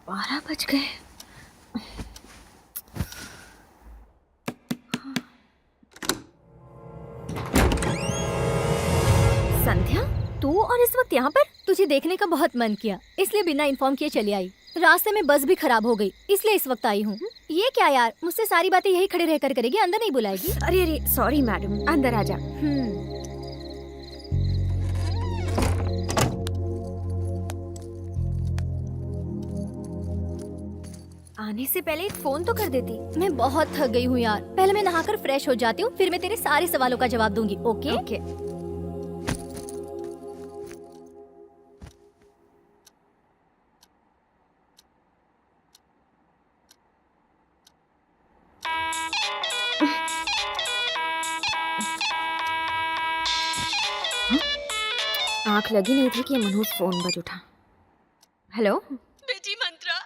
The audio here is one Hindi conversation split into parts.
12 बज गए। संध्या, तू और इस वक्त यहाँ पर? तुझे देखने का बहुत मन किया, इसलिए बिना इन्फॉर्म किए चली आई। रास्ते में बस भी खराब हो गई, इसलिए इस वक्त आई हूँ। ये क्या यार, मुझसे सारी बातें यही खड़े रहकर करेगी, अंदर नहीं बुलाएगी? अरे अरे सॉरी मैडम, अंदर आ जा। आने से पहले एक फोन तो कर देती। मैं बहुत थक गई हूँ यार, पहले मैं नहाकर फ्रेश हो जाती हूँ, फिर मैं तेरे सारे सवालों का जवाब दूंगी। ओके? ओके। आंख लगी नहीं थी कि मनहूस फोन बज उठा। हेलो बेटी मंत्रा,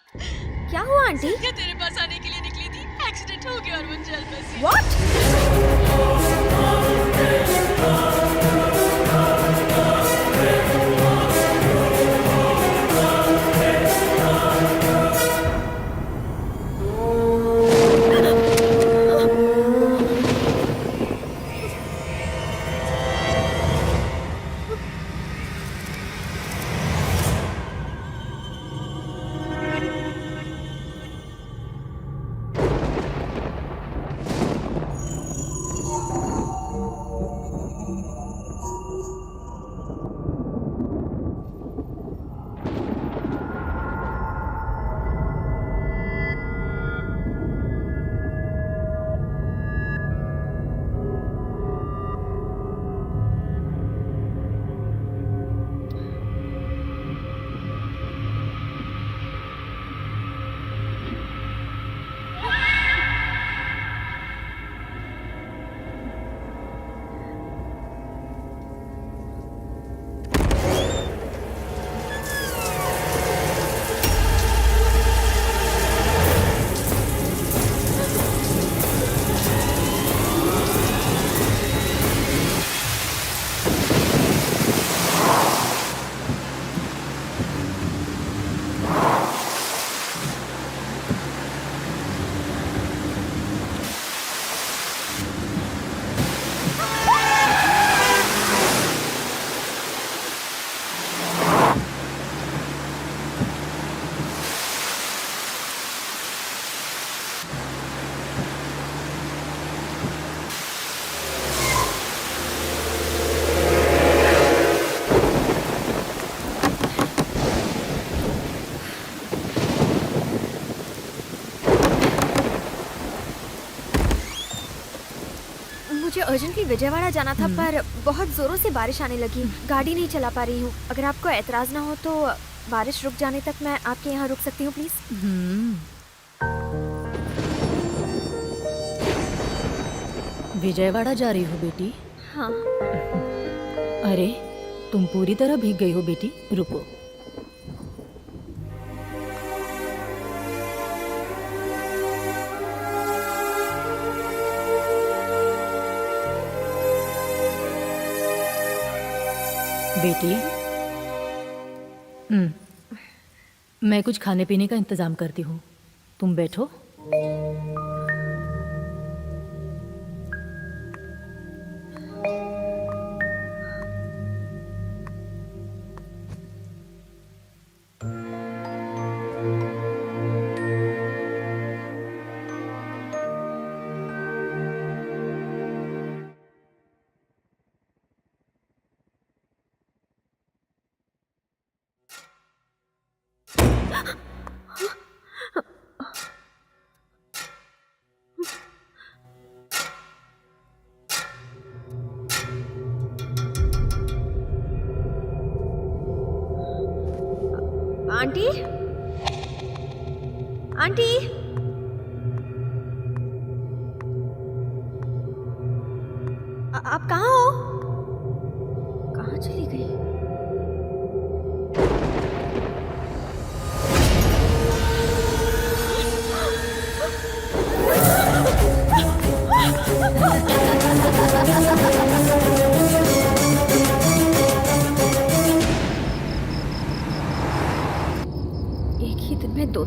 क्या हुआ आंटी? क्या तेरे पास आने के लिए निकली थी? एक्सीडेंट हो गया और वो जल बसी। व्हाट? मुझे अर्जेंटली विजयवाड़ा जाना था, पर बहुत जोरों से बारिश आने लगी, गाड़ी नहीं चला पा रही हूँ। अगर आपको एतराज ना हो तो बारिश रुक जाने तक मैं आपके यहाँ रुक सकती हूँ प्लीज? विजयवाड़ा जा रही हो बेटी? हाँ। अरे तुम पूरी तरह भीग गई हो बेटी, रुको। बेटी, मैं कुछ खाने पीने का इंतजाम करती हूँ, तुम बैठो। आंटी, आंटी, आप कहाँ हो? कहाँ चली गई? एक ही दिन में दो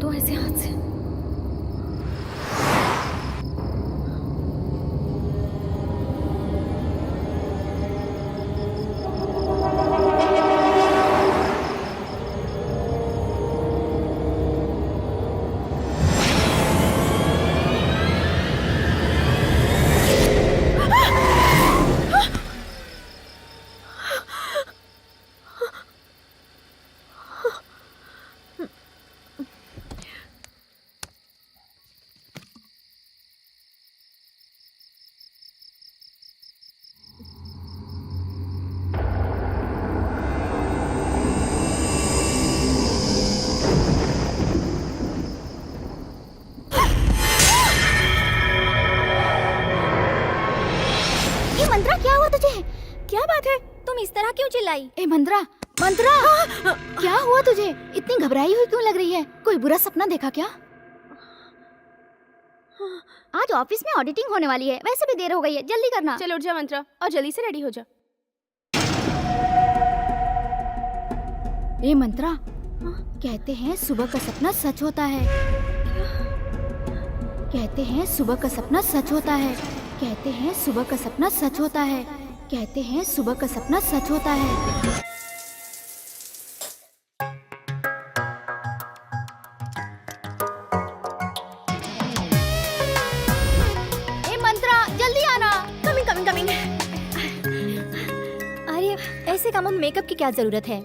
हुआ तुझे? क्या बात है? तुम इस तरह क्यों चिल्लाई? ए मंत्रा, मंत्रा, क्या हुआ तुझे? इतनी घबराई हुई क्यों लग रही है? कोई बुरा सपना देखा क्या? आज ऑफिस में ऑडिटिंग होने वाली है, वैसे भी देर हो गई है, जल्दी करना। चल उठ जा मंत्रा और जल्दी से रेडी हो जा। ए मंत्रा, कहते हैं सुबह का सपना सच होता है। कहते हैं सुबह का सपना सच होता है। कहते हैं सुबह का सपना सच होता है। कहते हैं सुबह का सपना सच होता है। ए मंत्रा, जल्दी आना। Coming coming coming. अरे ऐसे कामों में मेकअप की क्या जरूरत है?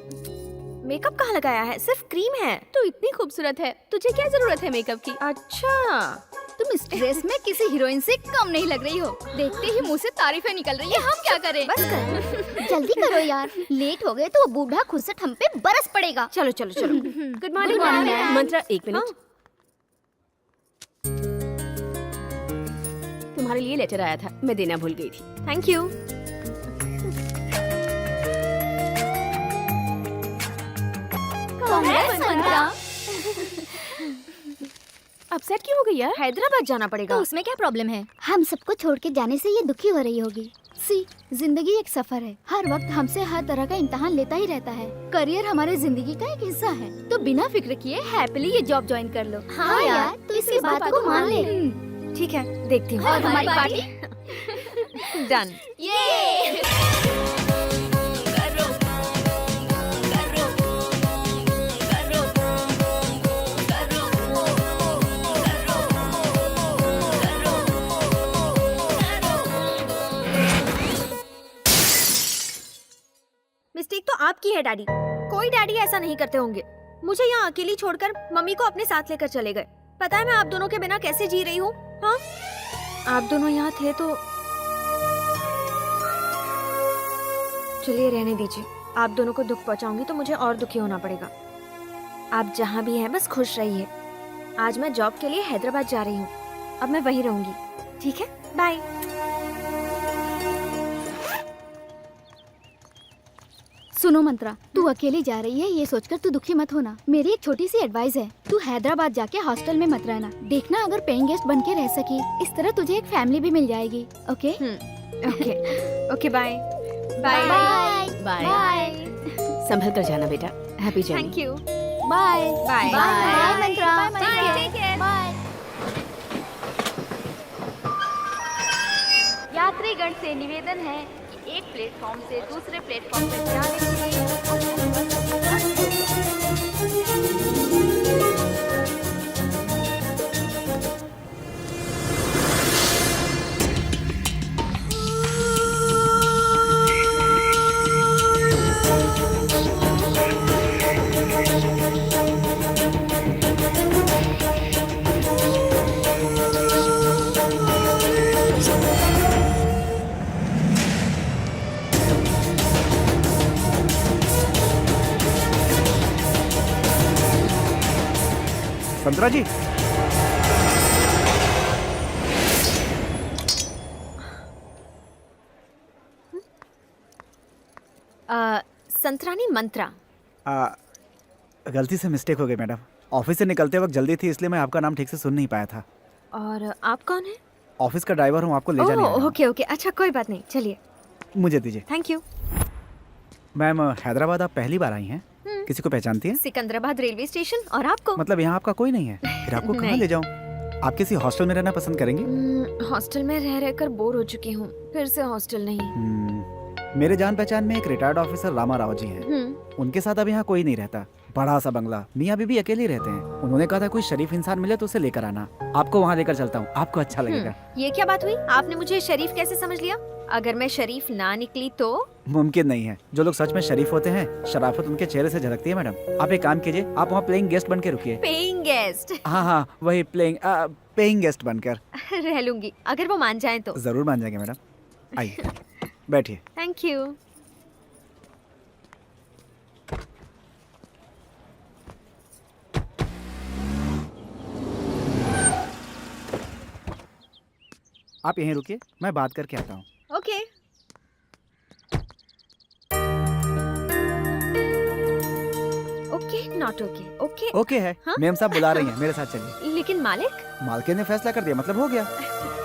मेकअप कहाँ लगाया है? सिर्फ क्रीम है। तू इतनी खूबसूरत है, तुझे क्या जरूरत है मेकअप की? अच्छा, तुम इस ड्रेस में किसी हीरोइन से कम नहीं लग रही हो। देखते ही मुंह से तारीफें निकल रही है, हम क्या करें? बस कर। जल्दी करो यार, लेट हो गए तो वो बूढ़ा खुसट हम पे बरस पड़ेगा। चलो चलो चलो। Good morning Good morning, ma'am. मंत्रा, एक मिनट। तुम्हारे लिए लेटर आया था, मैं देना भूल गई थी। Thank you. Congrats, Mantra. Upset क्यों हो गई यार? हैदराबाद जाना पड़ेगा। तो उसमें क्या प्रॉब्लम है? हम सबको छोड़ के जाने से ये दुखी हो रही होगी। सी, जिंदगी एक सफर है, हर वक्त हमसे हर तरह का इम्तिहान लेता ही रहता है। करियर हमारे जिंदगी का एक हिस्सा है, तो बिना फिक्र किए हैप्पीली ये जॉब ज्वाइन कर लो। हाँ यार, तो इसी बात को मान ले। ठीक है, देखती हूँ। और हमारी पार्टी डन। मिस्टेक तो आपकी है डैडी। कोई डैडी ऐसा नहीं करते होंगे। मुझे यहाँ अकेली छोड़कर मम्मी को अपने साथ लेकर चले गए। पता है मैं आप दोनों के बिना कैसे जी रही हूँ? हाँ, आप दोनों यहाँ थे तो चलिए रहने दीजिए। आप दोनों को दुख पहुँचाऊंगी तो मुझे और दुखी होना पड़ेगा। आप जहाँ भी हैं बस खुश रहिए। आज मैं जॉब के लिए हैदराबाद जा रही हूँ, अब मैं वहीं रहूंगी। ठीक है, बाय। सुनो मंत्रा, तू अकेली जा रही है ये सोचकर तू दुखी मत होना। मेरी एक छोटी सी एडवाइस है, तू हैदराबाद जाके हॉस्टल में मत रहना। देखना अगर पेइंग गेस्ट बन के रह सकी, इस तरह तुझे एक फैमिली भी मिल जाएगी। Okay okay okay, bye bye bye. Bye संभल कर जाना बेटा। Happy journey. Thank you. Bye bye bye Mantra. Bye, take care. Bye. यात्रीगण से निवेदन है कि एक प्लेटफॉर्म से दूसरे प्लेटफॉर्म तक जाने के लिए संतरा जी, संतरानी मंत्रा। गलती से मिस्टेक हो गई मैडम। ऑफिस से निकलते वक्त जल्दी थी, इसलिए मैं आपका नाम ठीक से सुन नहीं पाया था। और आप कौन हैं? ऑफिस का ड्राइवर हूँ, आपको ले जाने आया हूँ। ओके ओके, अच्छा कोई बात नहीं, चलिए। मुझे दीजिए। Thank you. मैम, हैदराबाद आप पहली बार आई हैं? किसी को पहचानती हैं? Secunderabad railway station. और आपको? मतलब यहाँ आपका कोई नहीं है? फिर आपको कहाँ नहीं। ले जाऊँ? आप किसी हॉस्टल में रहना पसंद करेंगी? हॉस्टल में रह रहकर बोर हो चुकी हूँ, फिर से हॉस्टल नहीं। मेरे जान पहचान में एक रिटायर्ड ऑफिसर रामा राव जी हैं। उनके साथ अब यहाँ कोई नहीं रहता। बड़ा सा बंगला, मियाँ बीबी अकेले रहते हैं। उन्होंने कहा था कोई शरीफ इंसान मिले तो उसे लेकर आना। आपको वहाँ लेकर चलता हूँ, आपको अच्छा लगेगा। ये क्या बात हुई? आपने मुझे शरीफ कैसे समझ लिया? अगर मैं शरीफ ना निकली तो? मुमकिन नहीं है। जो लोग सच में शरीफ होते हैं, शराफत उनके चेहरे से झलकती है मैडम। आप एक काम कीजिए, आप वहाँ प्लेइंग गेस्ट बन के रुकिए। Paying guest? हाँ, वही पेइंग गेस्ट बनकर। रह लूंगी, अगर वो मान जाए तो। जरूर मान जाएंगे मैडम। आइए, बैठिए। Thank you. आप यहीं रुकिए, मैं बात करके आता हूँ। Okay. Not okay okay okay है। हाँ? मैम साहब बुला रही हैं, मेरे साथ चलिए। लेकिन मालिक मालकिन ने फैसला कर दिया, मतलब हो गया।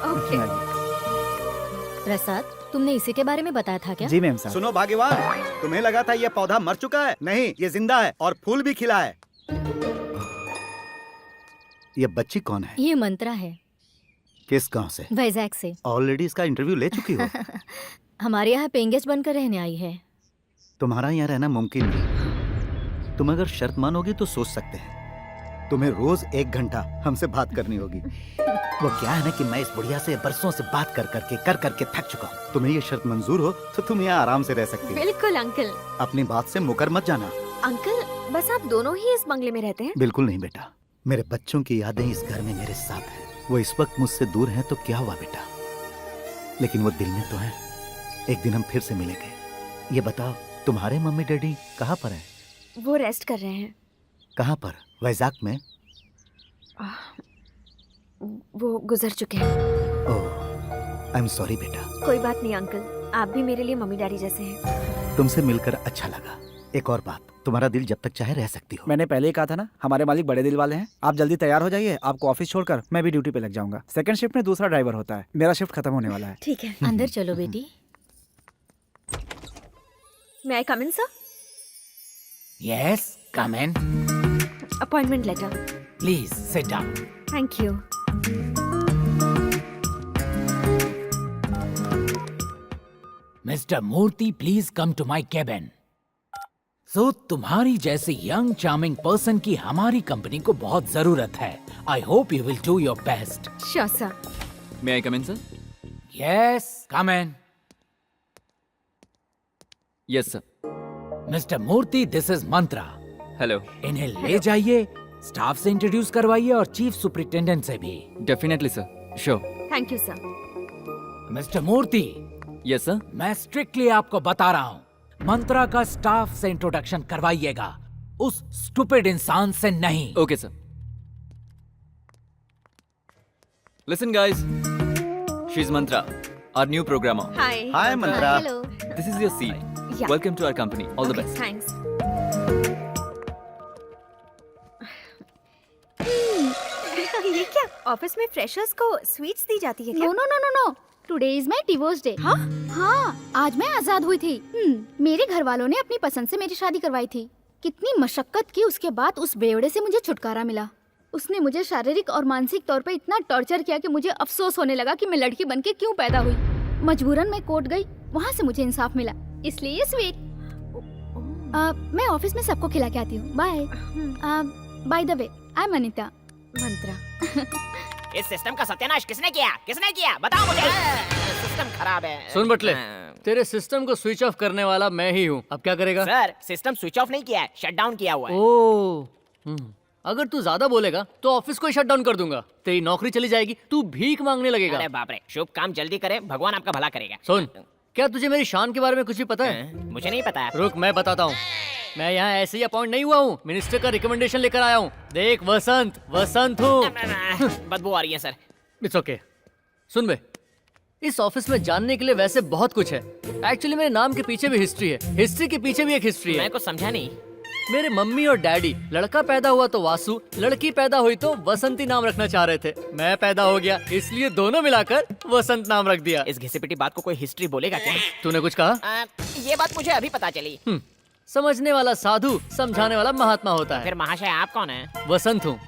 ओके प्रसाद, तुमने इसी के बारे में बताया था क्या? जी मैम साहब। सुनो भाग्यवान, तुम्हें लगा था ये पौधा मर चुका है, नहीं ये जिंदा है और फूल भी खिला है। ये बच्ची कौन है? ये मंत्रा है, किस गांव से? वैजाग से। ऑलरेडी इसका इंटरव्यू ले चुकी हो? हमारे यहाँ पेइंग गेस्ट बनकर रहने आई है। तुम्हारा यहाँ रहना मुमकिन नहीं। तुम अगर शर्त मानोगी तो सोच सकते हैं। तुम्हें रोज 1 घंटा हमसे बात करनी होगी। वो क्या है ना कि मैं इस बुढ़िया से बरसों से बात कर करके थक चुका हूँ। तुम्हें ये शर्त मंजूर हो तो तुम यहाँ आराम से रह सकती हो। बिल्कुल अंकल। अपनी बात से मुकर मत जाना। अंकल बस आप दोनों ही इस बंगले में रहते हैं? बिल्कुल नहीं बेटा, मेरे बच्चों की यादें इस घर में मेरे साथ हैं। वो इस वक्त मुझसे दूर हैं तो क्या हुआ बेटा, लेकिन वो दिल में तो है। एक दिन हम फिर से मिलेंगे। ये बताओ, तुम्हारे मम्मी डैडी कहाँ पर हैं? वो रेस्ट कर रहे हैं। कहाँ पर? वैजाग में? वो गुजर चुके हैं। ओह, आई एम सॉरी बेटा। कोई बात नहीं अंकल, आप भी मेरे लिए मम्मी डैडी जैसे हैं। तुमसे मिलकर अच्छा लगा। एक और बात, तुम्हारा दिल जब तक चाहे रह सकती हो। मैंने पहले ही कहा था ना, हमारे मालिक बड़े दिल वाले हैं। आप जल्दी तैयार हो जाइए, आपको ऑफिस छोड़कर मैं भी ड्यूटी पे लग जाऊंगा। सेकंड शिफ्ट में दूसरा ड्राइवर होता है, मेरा शिफ्ट खत्म होने वाला है। ठीक है। अंदर चलो बेटी। मैं come in sir? Yes, come in. Appointment letter. Please sit down. Thank you. Mr. Murthy, please come to my cabin. So, तुम्हारी जैसे young charming person की हमारी कंपनी को बहुत जरूरत है. I hope you will do your best. Sure sir. May I come in, sir? Yes, come in. Yes, sir. Mr. Murthy, this is Mantra. Hello. इन्हें ले जाइए, स्टाफ से इंट्रोड्यूस करवाइए और चीफ सुपरिटेंडेंट से भी। Definitely, sir. Sure. Thank you sir. Mister Murthy, Yes, sir. मैं स्ट्रिक्टली आपको बता रहा हूँ, मंत्रा का स्टाफ से इंट्रोडक्शन करवाइएगा, उस स्टूपिड इंसान से नहीं। Okay, sir. Listen, guys. She's Mantra, our new programmer. Hi. Hi Mantra. Hello. This is your seat. Yeah. Welcome to our company. All the best. Thanks. ये क्या ऑफिस में फ्रेशर्स को स्वीट्स दी जाती है क्या? No no no no no, today is my divorce day. हाँ हाँ, आज मैं आजाद हुई थी। मेरे घर वालों ने अपनी पसंद से मेरी शादी करवाई थी। कितनी मशक्कत की उसके बाद उस बेवड़े से मुझे छुटकारा मिला। उसने मुझे शारीरिक और मानसिक तौर पे इतना टॉर्चर किया कि मुझे अफसोस होने लगा कि मैं लड़की बनके क्यों पैदा हुई। मजबूरन मैं कोर्ट गई, वहाँ से मुझे इंसाफ मिला, इसलिए ये स्वीट। मैं ऑफिस में सबको खिला के आती हूँ। Bye. By the way, I am Anita. Mantra. इस सिस्टम का सत्यानाश किसने किया? किसने किया? बताओ मुझे। सिस्टम खराब है। सुन बटले, तेरे सिस्टम को स्विच ऑफ करने वाला मैं ही हूँ। अब क्या करेगा? सर, सिस्टम स्विच ऑफ नहीं किया है, शट डाउन किया हुआ है। ओह, अगर तू ज्यादा बोलेगा तो ऑफिस को ही शट डाउन कर दूंगा। तेरी नौकरी चली जाएगी, तू भीख मांगने लगेगा। अरे बाप रे, शुभ काम जल्दी करे, भगवान आपका भला करेगा। सुन, क्या तुझे मेरी शान के बारे में कुछ भी पता है? मुझे नहीं पता। रुक, मैं बताता हूँ। मैं यहाँ ऐसे ही अपॉइंट नहीं हुआ हूँ, मिनिस्टर का रिकमेंडेशन लेकर आया हूँ। देख वसंत, वसंत हूँ। बदबू आ रही है सर। It's okay. सुन बे, इस ऑफिस में जानने के लिए वैसे बहुत कुछ है। एक्चुअली मेरे नाम के पीछे भी हिस्ट्री है, हिस्ट्री के पीछे भी एक हिस्ट्री है। मैं कुछ समझा नहीं। मेरे मम्मी और डैडी लड़का पैदा हुआ तो वासु, लड़की पैदा हुई तो वसंती नाम रखना चाह रहे थे। मैं पैदा हो गया, इसलिए दोनों मिलाकर वसंत नाम रख दिया। इस घिसी पिटी बात को कोई हिस्ट्री बोलेगा क्या? तूने कुछ कहा? ये बात मुझे अभी पता चली। समझने वाला साधु, समझाने वाला महात्मा होता है। फिर महाशय आप कौन है? वसंत हूँ।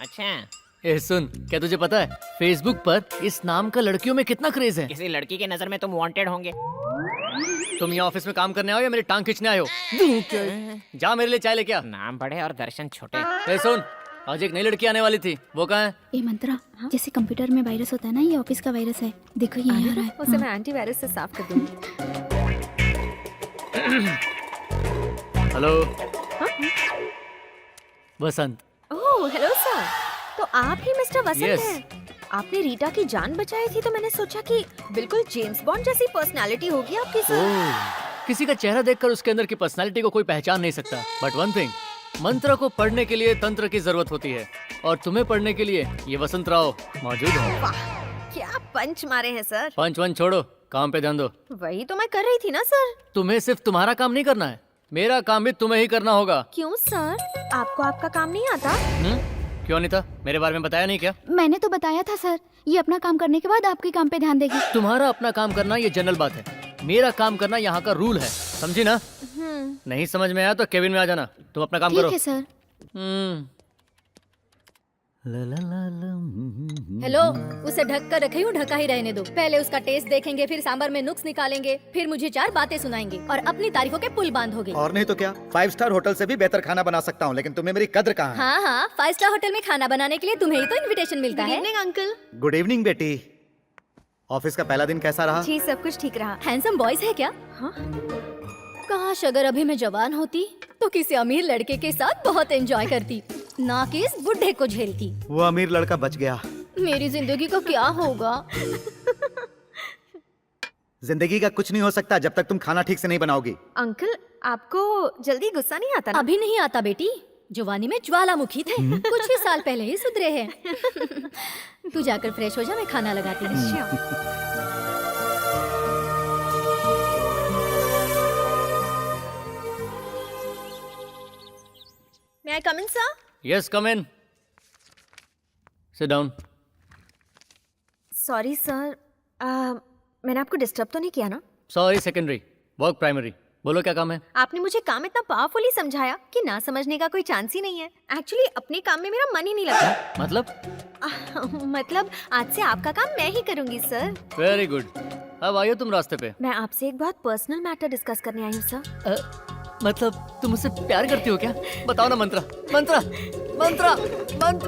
अच्छा, ए सुन, क्या तुझे पता है फेसबुक पर इस नाम का लड़कियों में कितना क्रेज है? किसी लड़की की नजर में तुम वांटेड होंगे। तुम यहाँ ऑफिस में काम करने आओ या मेरी टांग खींचने आए हो? जा मेरे लिए चाय लेके आ। नाम बड़े और दर्शन छोटे। ए सुन, आज एक नई लड़की आने वाली थी, वो कहाँ है? ये मंत्रा, जैसे कंप्यूटर में वायरस होता है ना, ये ऑफिस का वायरस है। देखो ये आ रहा है। उसे मैं एंटीवायरस से साफ कर दूंगी। हेलो। वसंत। ओह हेलो सर, तो आप ही मिस्टर वसंत Yes. हैं। आपने रीटा की जान बचाई थी तो मैंने सोचा कि बिल्कुल जेम्स बॉन्ड जैसी पर्सनालिटी होगी आपकी सर। ओह, किसी का चेहरा देखकर उसके अंदर की पर्सनालिटी को कोई पहचान नहीं सकता। बट वन थिंग, मंत्र को पढ़ने के लिए तंत्र की जरूरत होती है, और तुम्हें पढ़ने के लिए ये वसंत राव मौजूद है। वाह, क्या पंच मारे हैं सर। पंच वन छोड़ो, काम पे ध्यान दो। वही तो मैं कर रही थी ना सर। तुम्हें सिर्फ तुम्हारा काम नहीं करना है, मेरा काम भी तुम्हें ही करना होगा। क्यों सर, आपको आपका काम नहीं आता? क्यों अनीता, मेरे बारे में बताया नहीं क्या? मैंने तो बताया था सर, ये अपना काम करने के बाद आपके काम पे ध्यान देगी। तुम्हारा अपना काम करना ये जनरल बात है, मेरा काम करना यहाँ का रूल है, समझी ना? नहीं समझ में आया तो केबिन में आ जाना, तुम अपना काम करो। ठीक है सर। हेलो, उसे ढक कर रखी हूँ, ढका ही रहने दो। पहले उसका टेस्ट देखेंगे, फिर सांबर में नुक्स निकालेंगे, फिर मुझे 4 बातें सुनाएंगे और अपनी तारीफों के पुल बांधोगे। और नहीं तो क्या, 5 स्टार होटल से भी बेहतर खाना बना सकता हूँ, लेकिन तुम्हें मेरी कद्र कहाँ है? हाँ हाँ, 5 स्टार होटल में खाना बनाने के लिए तुम्हें ही तो इनविटेशन मिलता है। अंकल। गुड इवनिंग बेटी। ऑफिस का पहला दिन कैसा रहा? जी सब कुछ ठीक रहा। हैंडसम बॉयज है क्या? हाँ? काश अगर अभी मैं जवान होती तो किसी अमीर लड़के के साथ बहुत एंजॉय करती, ना कि इस बुढ़े को झेलती। वो अमीर लड़का बच गया। मेरी जिंदगी का क्या होगा? जिंदगी का कुछ नहीं हो सकता जब तक तुम खाना ठीक से नहीं बनाओगी। अंकल, आपको जल्दी गुस्सा नहीं आता ना? अभी नहीं आता बेटी, जवानी में ज्वालामुखी थे, कुछ ही साल पहले ही सुधरे हैं। तू जाकर फ्रेश हो जा, मैं खाना लगाती हूँ। May I come in, sir? Yes, come in. Sit down. Sorry sir, मैंने आपको डिस्टर्ब तो नहीं किया ना? Sorry, secondary. Work primary. बोलो क्या काम है? आपने मुझे काम इतना पावरफुली समझाया कि ना समझने का कोई चांस ही नहीं है। एक्चुअली अपने काम में मेरा मन ही नहीं लगता। मतलब? मतलब आज से आपका काम मैं ही करूंगी सर। Very good. अब आइए तुम रास्ते पे। मैं आपसे एक बहुत पर्सनल मैटर डिस्कस करने आई हूँ सर। मतलब तुम मुझसे प्यार करती हो क्या? बताओ ना मंत्रा, Mantra, Mantra, Mantra.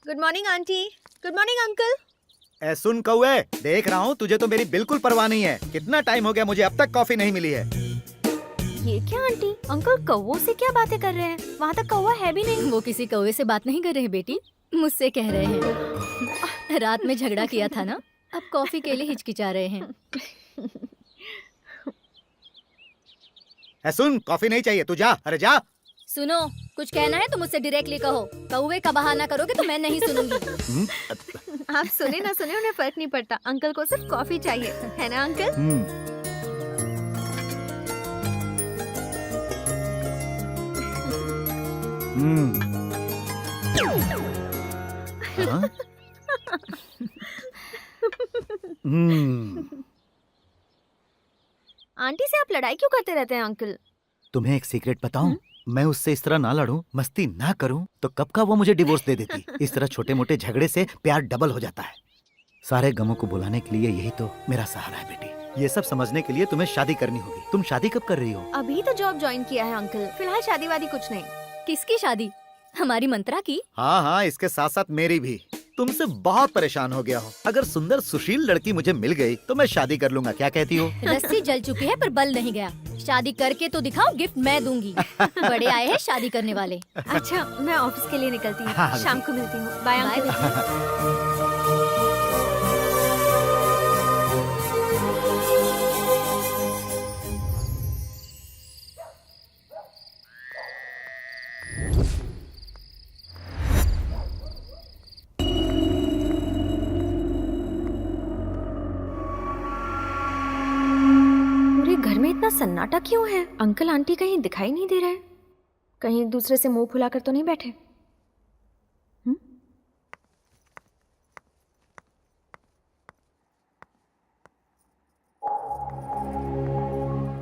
Good morning aunty. Good morning uncle. सुन कौए, देख रहा हूँ तुझे तो मेरी बिल्कुल परवाह नहीं है। कितना टाइम हो गया, मुझे अब तक कॉफी नहीं मिली है। ये क्या आंटी, अंकल कौवों से क्या बातें कर रहे हैं? वहाँ तक कौवा है भी नहीं। वो किसी कौवे से बात नहीं कर रहे हैं बेटी, मुझसे कह रहे हैं। रात में झगड़ा किया था ना, अब कॉफी के लिए हिचकिचा रहे हैं। सुन, कॉफी नहीं चाहिए, तू जा। अरे जा। सुनो, कुछ कहना है तो मुझसे डायरेक्टली कहो। कौवे का बहाना करोगे तो मैं नहीं सुनूंगी। आप सुने ना सुने उन्हें फर्क नहीं पड़ता, अंकल को सिर्फ कॉफी चाहिए, है ना अंकल? हाँ? आंटी से आप लड़ाई क्यों करते रहते हैं अंकल? तुम्हें एक सीक्रेट बताऊं? मैं उससे इस तरह ना लड़ूं, मस्ती ना करूं तो कब का वो मुझे डिवोर्स दे देती। इस तरह छोटे मोटे झगड़े से प्यार डबल हो जाता है। सारे गमों को भुलाने के लिए यही तो मेरा सहारा है बेटी। ये सब समझने के लिए तुम्हें शादी करनी होगी। तुम शादी कब कर रही हो? अभी तो जॉब ज्वाइन किया है अंकल, फिलहाल शादी वादी कुछ नहीं। किसकी शादी? हमारी मंत्रा की? हाँ हाँ, इसके साथ साथ मेरी भी। तुमसे बहुत परेशान हो गया हूँ। अगर सुंदर सुशील लड़की मुझे मिल गई तो मैं शादी कर लूंगा। क्या कहती हो? रस्सी जल चुकी है पर बल नहीं गया। शादी करके तो दिखाओ, गिफ्ट मैं दूंगी। बड़े आए हैं शादी करने वाले। अच्छा, मैं ऑफिस के लिए निकलती हूँ। हाँ, शाम को मिलती हूँ। Bye uncle. घर में इतना सन्नाटा क्यों है? अंकल आंटी कहीं दिखाई नहीं दे रहे, कहीं एक दूसरे से मुंह फुलाकर तो नहीं बैठे?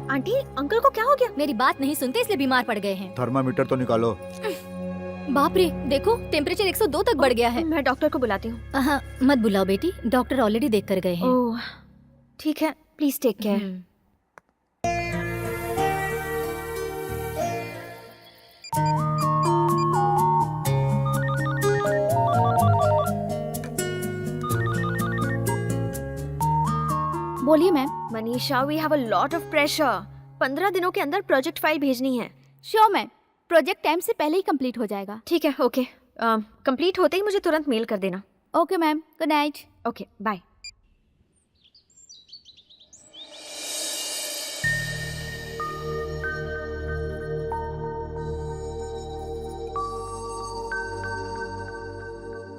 आंटी, अंकल को क्या हो गया? मेरी बात नहीं सुनते इसलिए बीमार पड़ गए हैं। थर्मामीटर तो निकालो। बाप रे, देखो टेम्परेचर 102 तक बढ़ गया है। मैं डॉक्टर को बुलाती हूँ। हाँ, मत बुलाओ बेटी, डॉक्टर ऑलरेडी देख कर गए हैं। ओह, ठीक है, प्लीज टेक केयर। बोलिए ma'am. Manisha, we have a lot of pressure. 15 दिनों के अंदर प्रोजेक्ट फाइल भेजनी है। श्योर मैम, प्रोजेक्ट टाइम से पहले ही कंप्लीट हो जाएगा। ठीक है, ओके। कंप्लीट होते ही मुझे तुरंत मेल कर देना। Okay ma'am, good night. Okay, bye.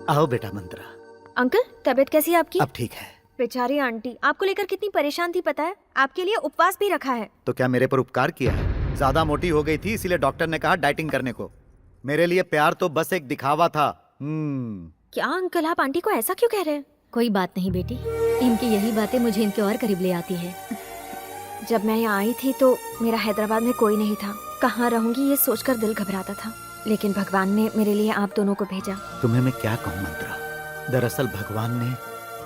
आओ बेटा मंत्रा। अंकल तबीयत कैसी है आपकी? अब ठीक है। बेचारी आंटी आपको लेकर कितनी परेशान थी पता है? आपके लिए उपवास भी रखा है। तो क्या मेरे पर उपकार किया है? ज्यादा मोटी हो गई थी इसीलिए डॉक्टर ने कहा डाइटिंग करने को। मेरे लिए प्यार तो बस एक दिखावा था। क्या अंकल आप आंटी को ऐसा क्यों कह रहे हैं? कोई बात नहीं बेटी, इनकी यही बातें मुझे इनके और करीब ले आती है। जब मैं यहाँ आई थी तो मेरा हैदराबाद में कोई नहीं था। कहाँ रहूंगी ये सोचकर दिल घबराता था, लेकिन भगवान ने मेरे लिए आप दोनों को भेजा। तुम्हें मैं क्या कहूँ मंत्रा, दरअसल भगवान ने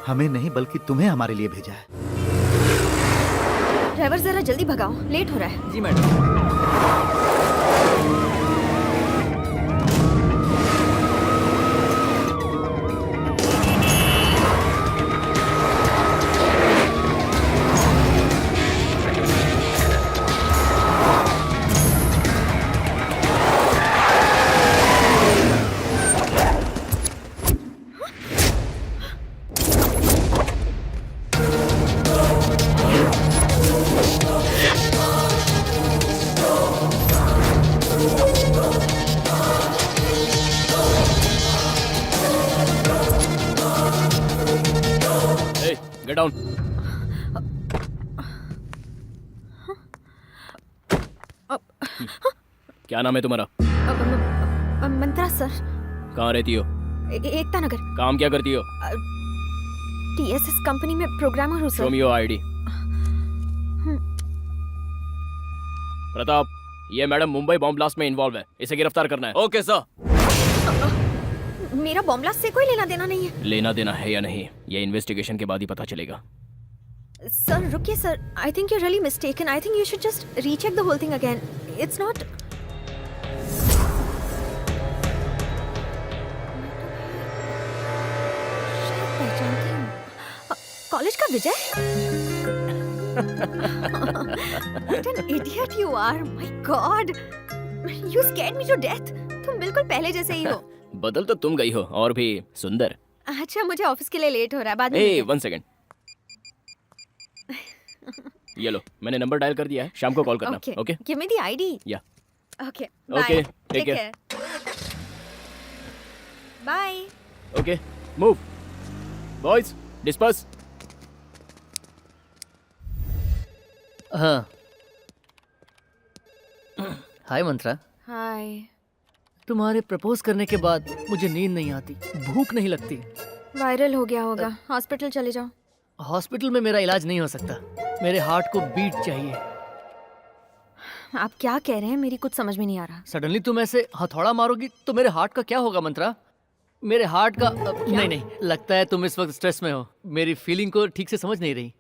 हमें नहीं बल्कि तुम्हें हमारे लिए भेजा है। ड्राइवर जरा जल्दी भगाओ, लेट हो रहा है। जी मैडम। Get down. क्या नाम है तुम्हारा? मंत्रा सर। कहाँ रहती हो? एकता नगर। काम क्या करती हो? TSS कंपनी में प्रोग्रामर हूँ sir. Show me your ID. Pratap, ये मैडम मुंबई बॉम्ब ब्लास्ट में इन्वॉल्व है, इसे गिरफ्तार करना है। Okay sir. मेरा बॉम्ब ब्लास्ट से कोई लेना देना नहीं है। लेना देना है या नहीं ये इन्वेस्टिगेशन के बाद ही पता चलेगा। सर रुकिए sir, I think you really mistaken. I think you should just recheck the whole thing again. It's not. पहचानती हूँ, कॉलेज का विजय। What an idiot you are! My God, you scared me to death. तुम बिल्कुल पहले जैसे ही हो। बदल तो तुम गई हो और भी सुंदर। अच्छा मुझे ऑफिस के लिए लेट हो रहा है, बाद में। ए, 1 सेकंड। ये लो, मैंने नंबर डायल कर दिया है, शाम को कॉल करना। Okay? Give me the ID. या। Okay. Okay, Bye. take care. Bye. Okay, move. Boys, disperse. हाँ। हाय मंत्रा। Hi. तुम्हारे प्रपोज करने के बाद मुझे नींद नहीं आती, भूख नहीं लगती। वायरल हो गया होगा, हॉस्पिटल चले जाओ। हॉस्पिटल में मेरा इलाज नहीं हो सकता, मेरे हार्ट को बीट चाहिए। आप क्या कह रहे हैं, मेरी कुछ समझ में नहीं आ रहा। सडनली तुम ऐसे हथौड़ा मारोगी तो मेरे हार्ट का क्या होगा मंत्रा? मेरे हार्ट का नहीं, लगता है तुम इस वक्त स्ट्रेस में हो, मेरी फीलिंग को ठीक से समझ नहीं रही।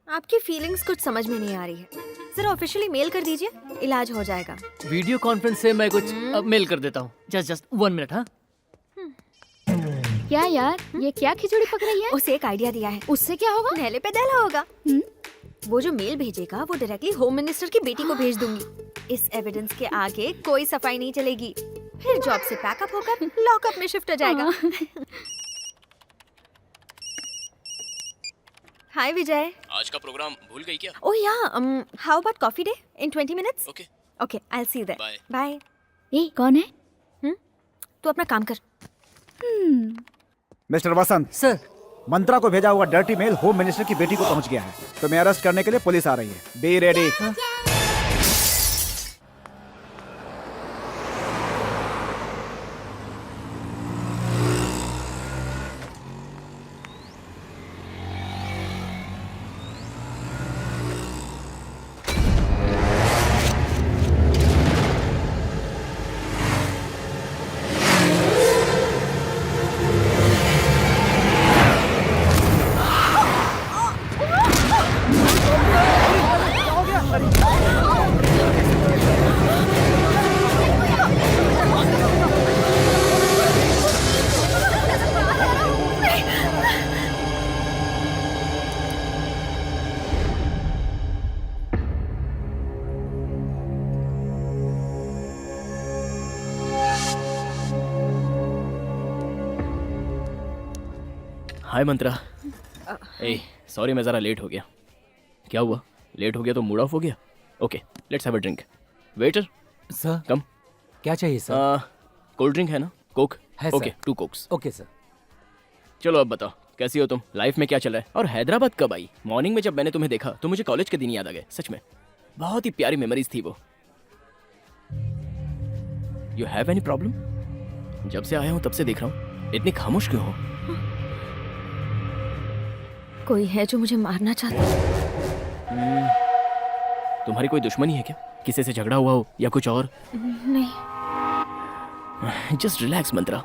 आपकी फीलिंग्स कुछ समझ में नहीं आ रही है। जरा ऑफिशियली मेल कर दीजिए, इलाज हो जाएगा। वीडियो कॉन्फ्रेंस से मैं कुछ मेल कर देता हूँ। Just 1 minute. हाँ क्या यार, ये क्या खिचड़ी पक रही है? उसे एक आइडिया दिया है। उससे क्या होगा? नहले पे दहला होगा। वो जो मेल भेजेगा वो डायरेक्टली होम मिनिस्टर की बेटी को भेज दूंगी। इस एविडेंस के आगे कोई सफाई नहीं चलेगी। फिर जॉब से पैकअप होकर लॉकअप में शिफ्ट हो जाएगा। हाय विजय। आज का प्रोग्राम भूल गई क्या? Oh yeah, how about coffee day in 20 minutes? Okay okay, I will see you there. Bye. ए, कौन है? तू अपना काम कर। मिस्टर वसंत सर, मंत्रा को भेजा हुआ डर्टी मेल होम मिनिस्टर की बेटी को पहुंच गया है। तुम्हें अरेस्ट करने के लिए पुलिस आ रही है। Be ready. Hi Mantra. A, sorry मैं ज़रा लेट हो गया। क्या हुआ? लेट हो गया तो मूड ऑफ हो गया? Okay, let's have a drink. Waiter sir come. क्या चाहिए सर? कोल्ड ड्रिंक है ना? कोक? है okay, sir. 2 cokes. Okay sir. चलो अब बताओ, कैसी हो तुम? लाइफ में क्या चल रहा है? और हैदराबाद कब आई? मॉर्निंग में जब मैंने तुम्हें देखा तो मुझे कॉलेज के दिन याद आ गए। सच में बहुत ही प्यारी मेमोरीज थी वो। You have any problem? जब से आया हूं तब से देख रहा हूं, इतनी खामोश क्यों हो? कोई है जो मुझे मारना चाहता है? तुम्हारी कोई दुश्मनी है क्या? किसी से झगड़ा हुआ हो या कुछ और? नहीं। जस्ट रिलैक्स मंत्रा।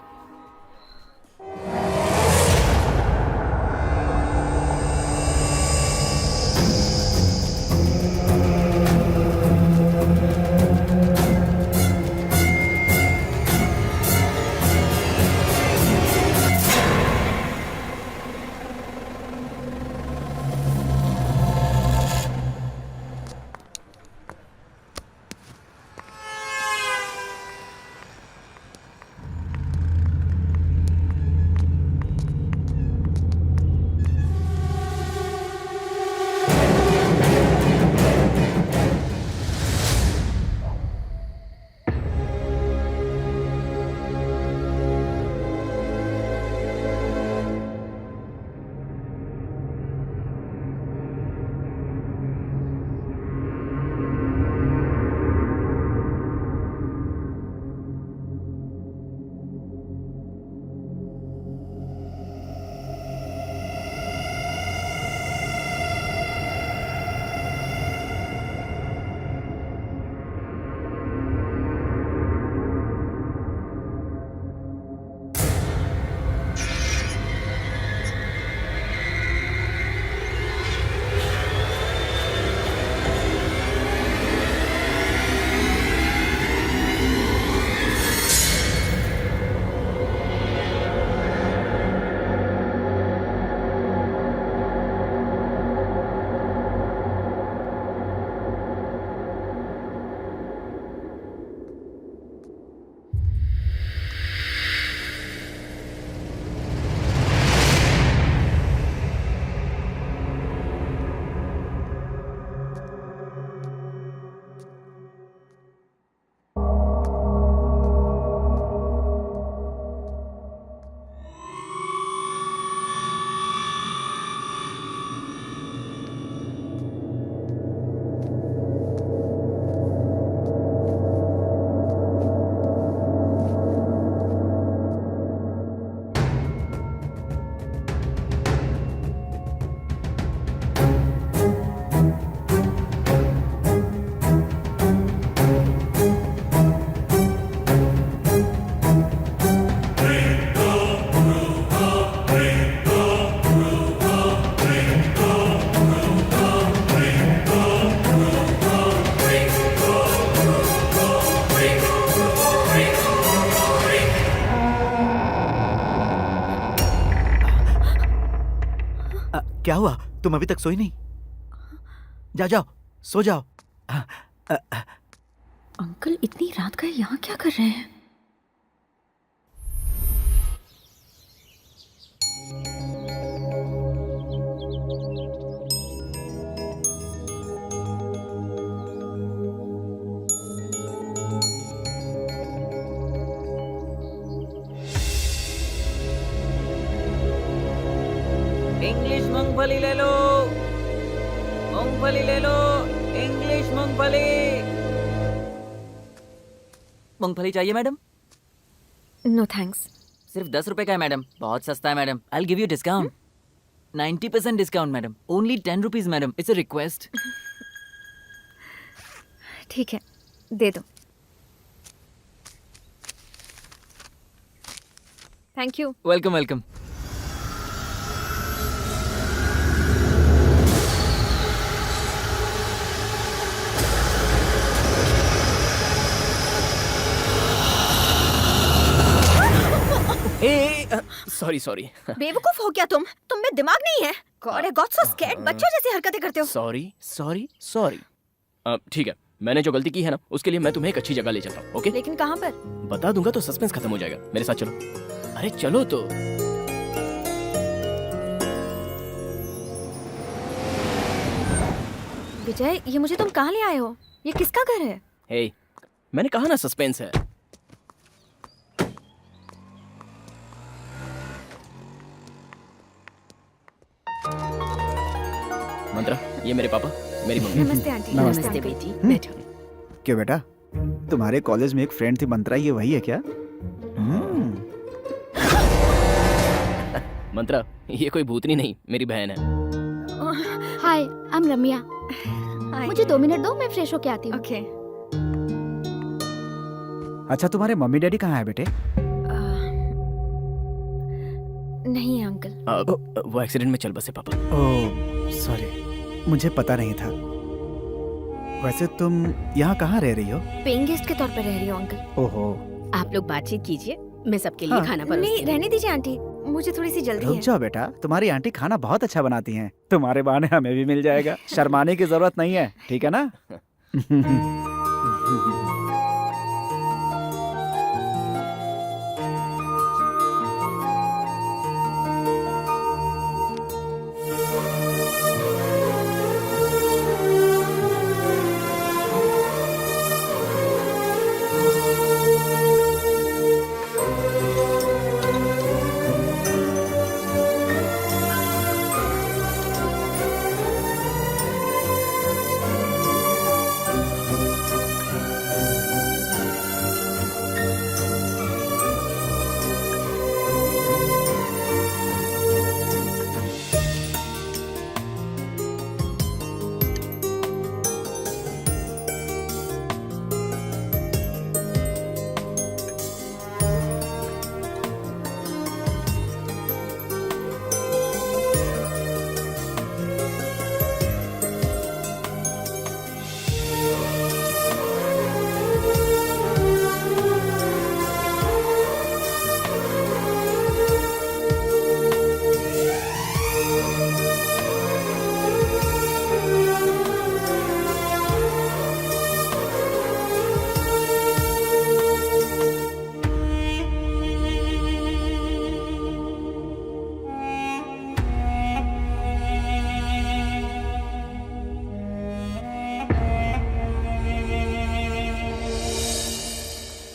क्या हुआ? तुम अभी तक सोई नहीं? जाओ जाओ, सो जाओ। अंकल इतनी रात का यहाँ क्या कर रहे हैं? इंग्लिश मूंगफली ले लो, मूंगफली ले लो, इंग्लिश मूंगफली। मूंगफली चाहिए मैडम? No thanks. सिर्फ 10 रुपए का है मैडम, बहुत सस्ता है madam. I will give you discount, 90% discount madam, only 10 rupees madam, it's a request. ठीक है, दे दो। Thank you. Welcome welcome. Sorry sorry बेवकूफ हो क्या तुम में दिमाग नहीं है? God I got so scared, बच्चों जैसी हरकतें करते हो। Sorry sorry sorry. ठीक है, मैंने जो गलती की है ना उसके लिए मैं तुम्हें एक अच्छी जगह ले चलता हूँ। ओके? लेकिन कहाँ पर? बता दूंगा तो सस्पेंस खत्म हो जाएगा। मेरे साथ चलो। अरे चलो तो। विजय, ये मुझे तुम कहाँ ले आए हो? ये किसका घर है? हे, मैंने कहा ना सस्पेंस है। मंत्रा, ये मेरे पापा, मेरी मम्मी। नमस्ते आंटी। नमस्ते अंकल। बेटी हम्म। बैठो। क्यों बेटा, तुम्हारे कॉलेज में एक फ्रेंड थी मंत्रा, ये वही है क्या? मंत्रा, ये कोई भूतनी नहीं, मेरी बहन है। हाय, आई एम रम्या। हाय। मुझे 2 मिनट दो, मैं फ्रेश होके आती हूँ। ओके। अच्छा, तुम्हारे मम्मी डैडी कहाँ है बेटे? नहीं है अंकल। वो एक्सीडेंट में चल बसे पापा। ओह सॉरी, मुझे पता नहीं था। वैसे तुम यहाँ कहाँ रह रही हो? पेइंग गेस्ट के तौर पर रह रही हूँ अंकल। ओहो, आप लोग बातचीत कीजिए, मैं सबके लिए हाँ। खाना नहीं, परोसती रहने दीजिए आंटी, मुझे थोड़ी सी जल्दी रुक है। जाओ बेटा, तुम्हारी आंटी खाना बहुत अच्छा बनाती हैं। तुम्हारे बहाने हमें भी मिल जाएगा। शर्माने की जरूरत नहीं है, ठीक है ना?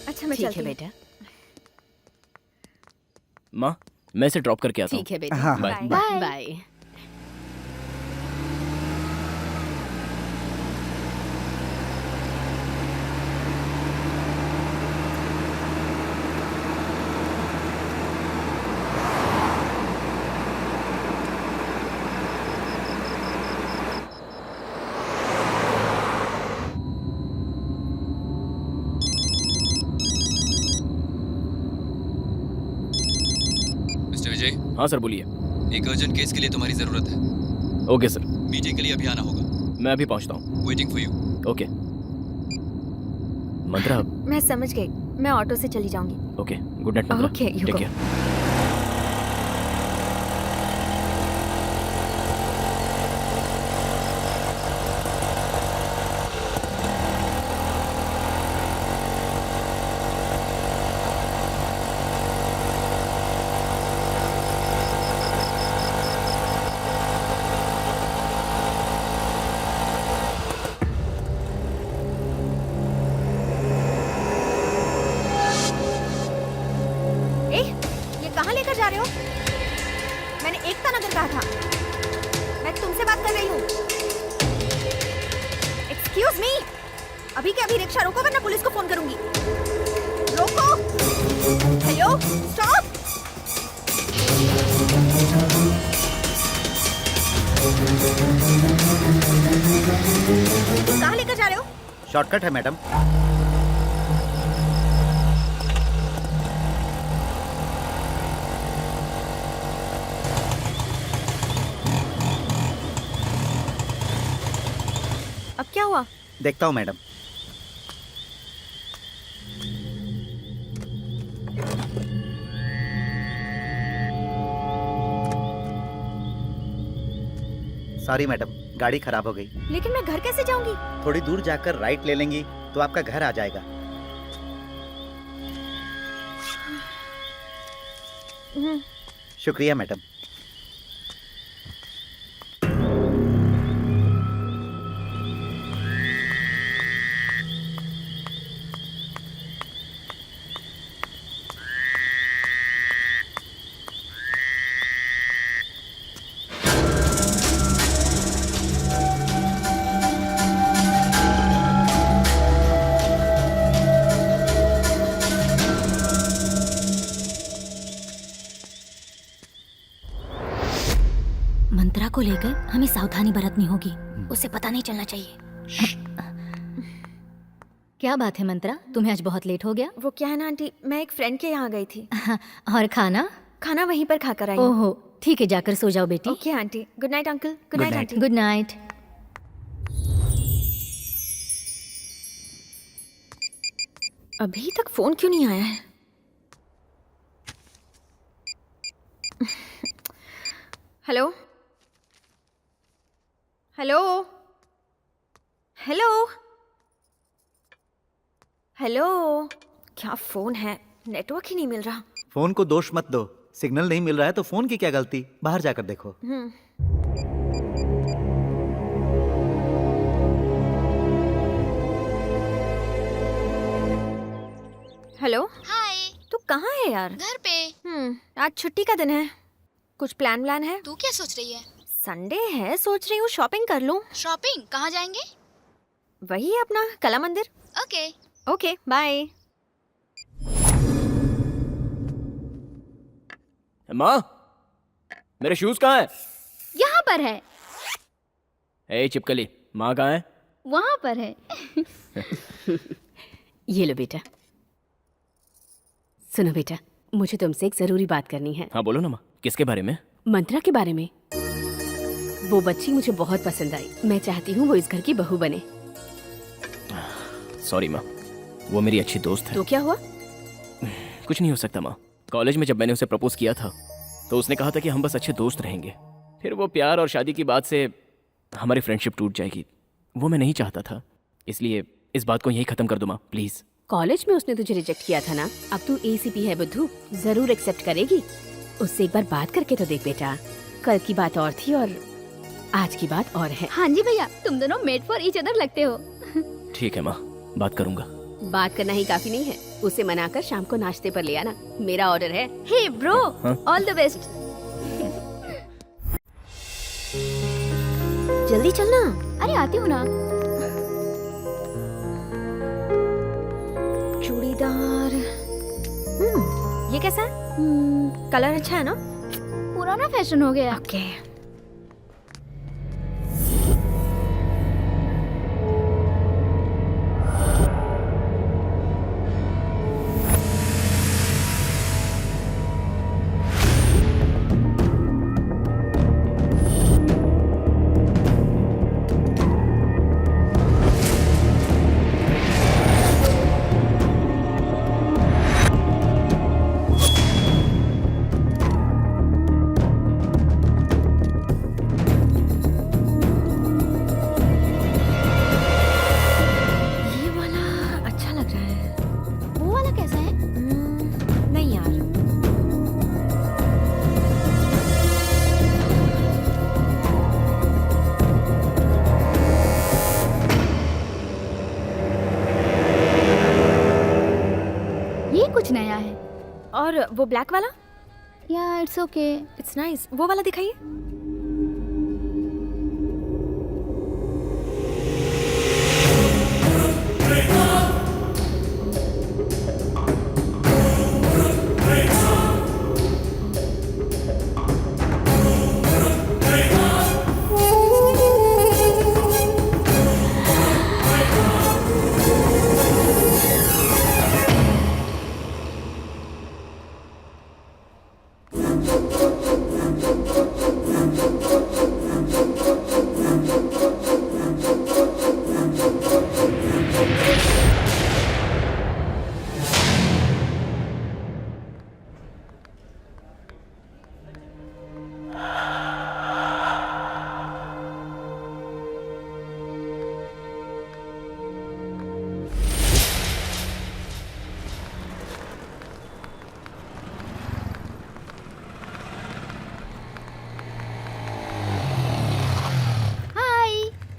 अच्छा मैं ठीक चलती है हूँ। बेटा, माँ, मैं इसे ड्रॉप करके आता हूँ। ठीक है बेटा। हाँ, बाय। बाय। बाय। मिस्टर विजय, हाँ सर, बोलिए। एक अर्जेंट केस के लिए तुम्हारी जरूरत है। ओके सर, मीटिंग के लिए अभी आना होगा। मैं अभी पहुँचता हूँ। Waiting for you. Okay. Mantra, मैं समझ गई, मैं ऑटो से चली जाऊंगी। Okay, good night Mantra. Okay, you take go. Care. ए, ये कहाँ लेकर जा रहे हो? मैंने एकता नगर कहा था। मैं तुमसे बात कर रही हूँ। एक्सक्यूज मी, अभी के अभी रिक्शा रोको वरना पुलिस को फोन करूंगी। रोको। Hello, stop. कहाँ लेकर जा रहे हो? शॉर्टकट है मैडम। अब क्या हुआ? देखता हूँ मैडम। सॉरी मैडम, गाड़ी खराब हो गई। लेकिन मैं घर कैसे जाऊंगी? थोड़ी दूर जाकर राइट ले लेंगी तो आपका घर आ जाएगा। शुक्रिया मैडम। को लेकर हमें सावधानी बरतनी होगी, उसे पता नहीं चलना चाहिए। क्या बात है मंत्रा, तुम्हें आज बहुत लेट हो गया? वो क्या है ना आंटी, मैं एक फ्रेंड के यहाँ गई थी। और खाना? खाना वहीं पर खाकर आई हूँ। ओहो ठीक है, जाकर सो जाओ बेटी। Okay aunty, good night uncle. Good night aunty. Good night. अभी तक फोन क्यों नहीं आया है? हेलो हेलो हेलो हेलो, क्या फोन है, नेटवर्क ही नहीं मिल रहा। फोन को दोष मत दो, सिग्नल नहीं मिल रहा है तो फोन की क्या गलती, बाहर जाकर देखो। हेलो, हाय। तू कहाँ है यार? घर पे। आज छुट्टी का दिन है, कुछ प्लान है? तू क्या सोच रही है? संडे है, सोच रही हूँ शॉपिंग कर लूँ। शॉपिंग कहाँ जाएंगे? वही अपना Kala Mandir. Okay. Okay bye. माँ, मेरे शूज कहाँ है? यहाँ पर है। ए चिपकली, माँ कहाँ है? वहाँ पर है। ये लो बेटा। सुनो बेटा, मुझे तुमसे एक जरूरी बात करनी है। हाँ बोलो ना माँ, किसके बारे में? मंत्रा के बारे में। वो बच्ची मुझे बहुत पसंद आई, मैं चाहती हूँ वो इस घर की बहू बने। सॉरी माँ, वो मेरी अच्छी दोस्त है। तो क्या हुआ? कुछ नहीं हो सकता माँ। कॉलेज में जब मैंने उसे प्रपोज किया था तो उसने कहा था कि हम बस अच्छे दोस्त रहेंगे। फिर वो प्यार और शादी की बात से हमारी फ्रेंडशिप टूट जाएगी, वो मैं नहीं चाहता था। इसलिए इस बात को यहीं खत्म कर दो माँ, प्लीज। कॉलेज में उसने तुझे रिजेक्ट किया था ना, अब तू ACP है बुद्धू, जरूर एक्सेप्ट करेगी। उससे एक बार बात करके तो देख बेटा, कल की बात और थी और आज की बात और है। हाँ जी भैया, तुम दोनों मेड फॉर ईच अदर लगते हो। ठीक है माँ, बात करूंगा। बात करना ही काफी नहीं है, उसे मनाकर शाम को नाश्ते पर ले आना, मेरा ऑर्डर है। Hey bro, all the best. जल्दी चलना। अरे आती हूँ ना। चूड़ीदार। ये कैसा है? कलर अच्छा है ना? पुराना फैशन हो गया। ओके। कुछ नया है। और वो ब्लैक वाला? या इट्स ओके, इट्स नाइस। वो वाला दिखाइए।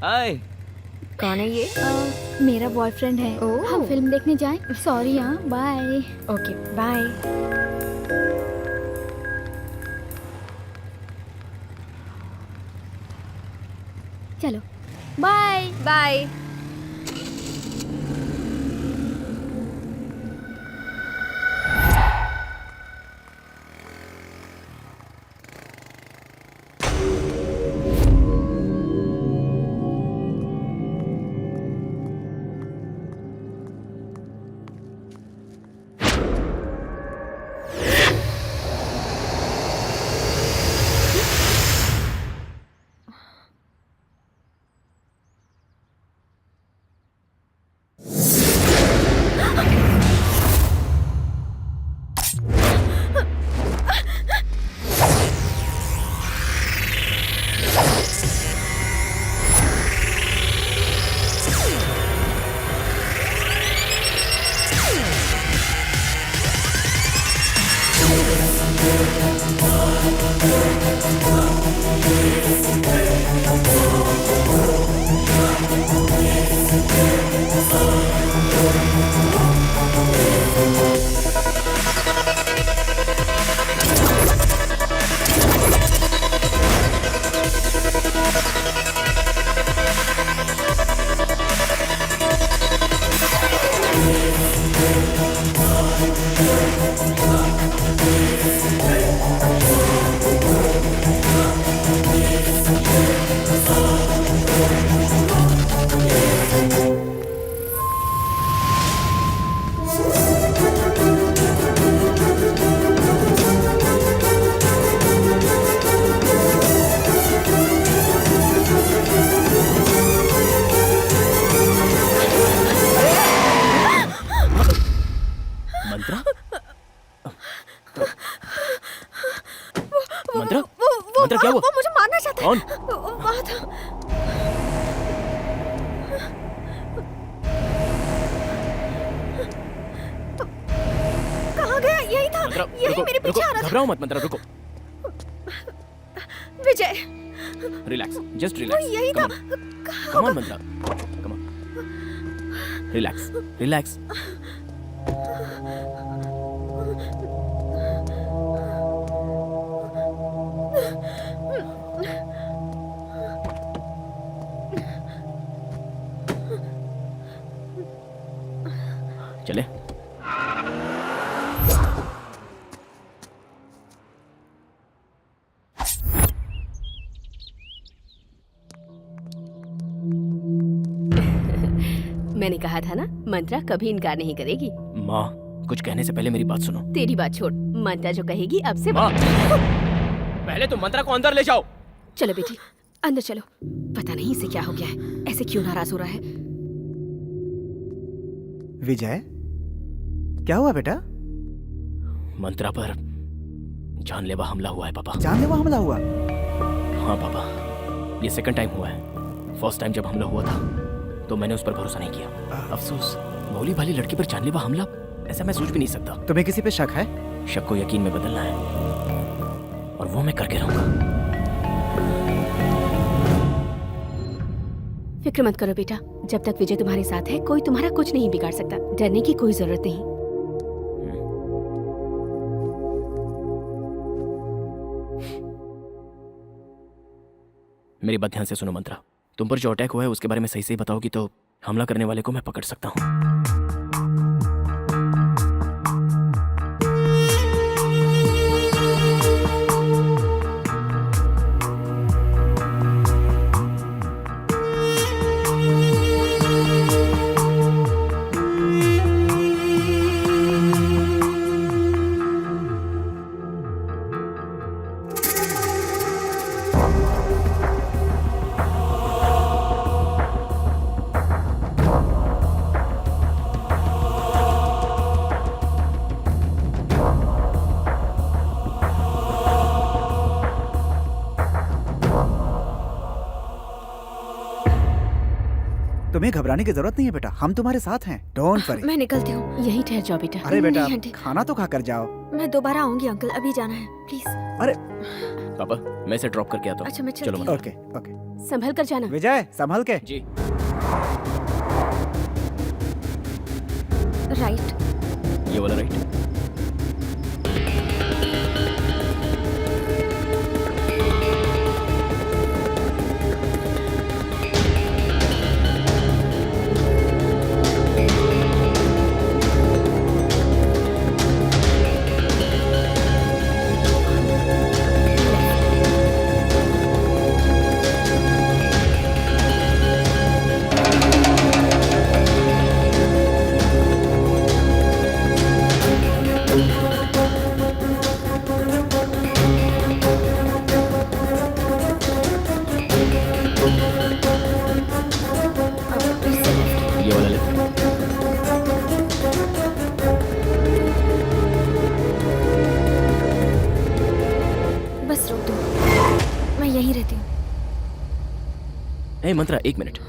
हाय। कौन है ये? मेरा बॉयफ्रेंड है। हम फिल्म देखने जाएं? सॉरी हाँ, बाय। Okay bye. चलो बाय बाय। मंत्रा? मंत्रा? मंत्रा क्या हुआ? वो मुझे मारना चाहता है। कौन? वहाँ था। कहाँ गया? यही था। मंत्रा, यही रुको, मेरे पीछे आ रहा था। घबराओ मत मंत्रा, रुको। विजय, रिलैक्स, जस्ट वो रिलैक्स। यही था। Come on Mantra, come on. Relax, relax. चले। मैंने कहा था ना, मंत्रा कभी इनकार नहीं करेगी। माँ, कुछ कहने से पहले मेरी बात सुनो। तेरी बात छोड़, मंत्रा जो कहेगी अब से माँ, पहले तुम मंत्रा को अंदर ले जाओ। चलो बेटी, अंदर चलो। पता नहीं इसे क्या हो गया है, ऐसे क्यों नाराज हो रहा है। विजय, क्या हुआ बेटा? मंत्रा पर जानलेवा हमला हुआ है पापा। जानलेवा हमला हुआ? हाँ पापा, ये सेकंड टाइम हुआ है। फर्स्ट टाइम जब हमला हुआ था तो मैंने उस पर भरोसा नहीं किया। अफसोस, भोली भाली लड़की पर जानलेवा हमला, ऐसा मैं सोच भी नहीं सकता। तुम्हें किसी पे शक है? शक को यकीन में बदलना है और वो मैं करके रहूंगा। फिक्र मत करो बेटा, जब तक विजय तुम्हारे साथ है कोई तुम्हारा कुछ नहीं बिगाड़ सकता। डरने की कोई जरूरत नहीं। मेरी बात ध्यान से सुनो मंत्रा, तुम पर जो अटैक हुआ है उसके बारे में सही से बताओगी तो हमला करने वाले को मैं पकड़ सकता हूँ। तुम्हें घबराने की जरूरत नहीं है बेटा, हम तुम्हारे साथ हैं। Don't worry. मैं निकलती हूँ। यहीं ठहर जाओ बेटा। अरे बेटा, नहीं, आंटी। खाना तो खा कर जाओ। मैं दोबारा आऊंगी अंकल, अभी जाना है प्लीज। अरे पापा, मैं इसे ड्रॉप करके आता हूँ। अच्छा, मैं चलो चलती मंत्रा। Okay okay. संभल कर जाना। विजय, संभल के। जी। राइट। ये वाला राइट। ये वाला लेफ्ट। बस रोक दो, मैं यहीं रहती हूँ। ए मंत्रा, एक मिनट।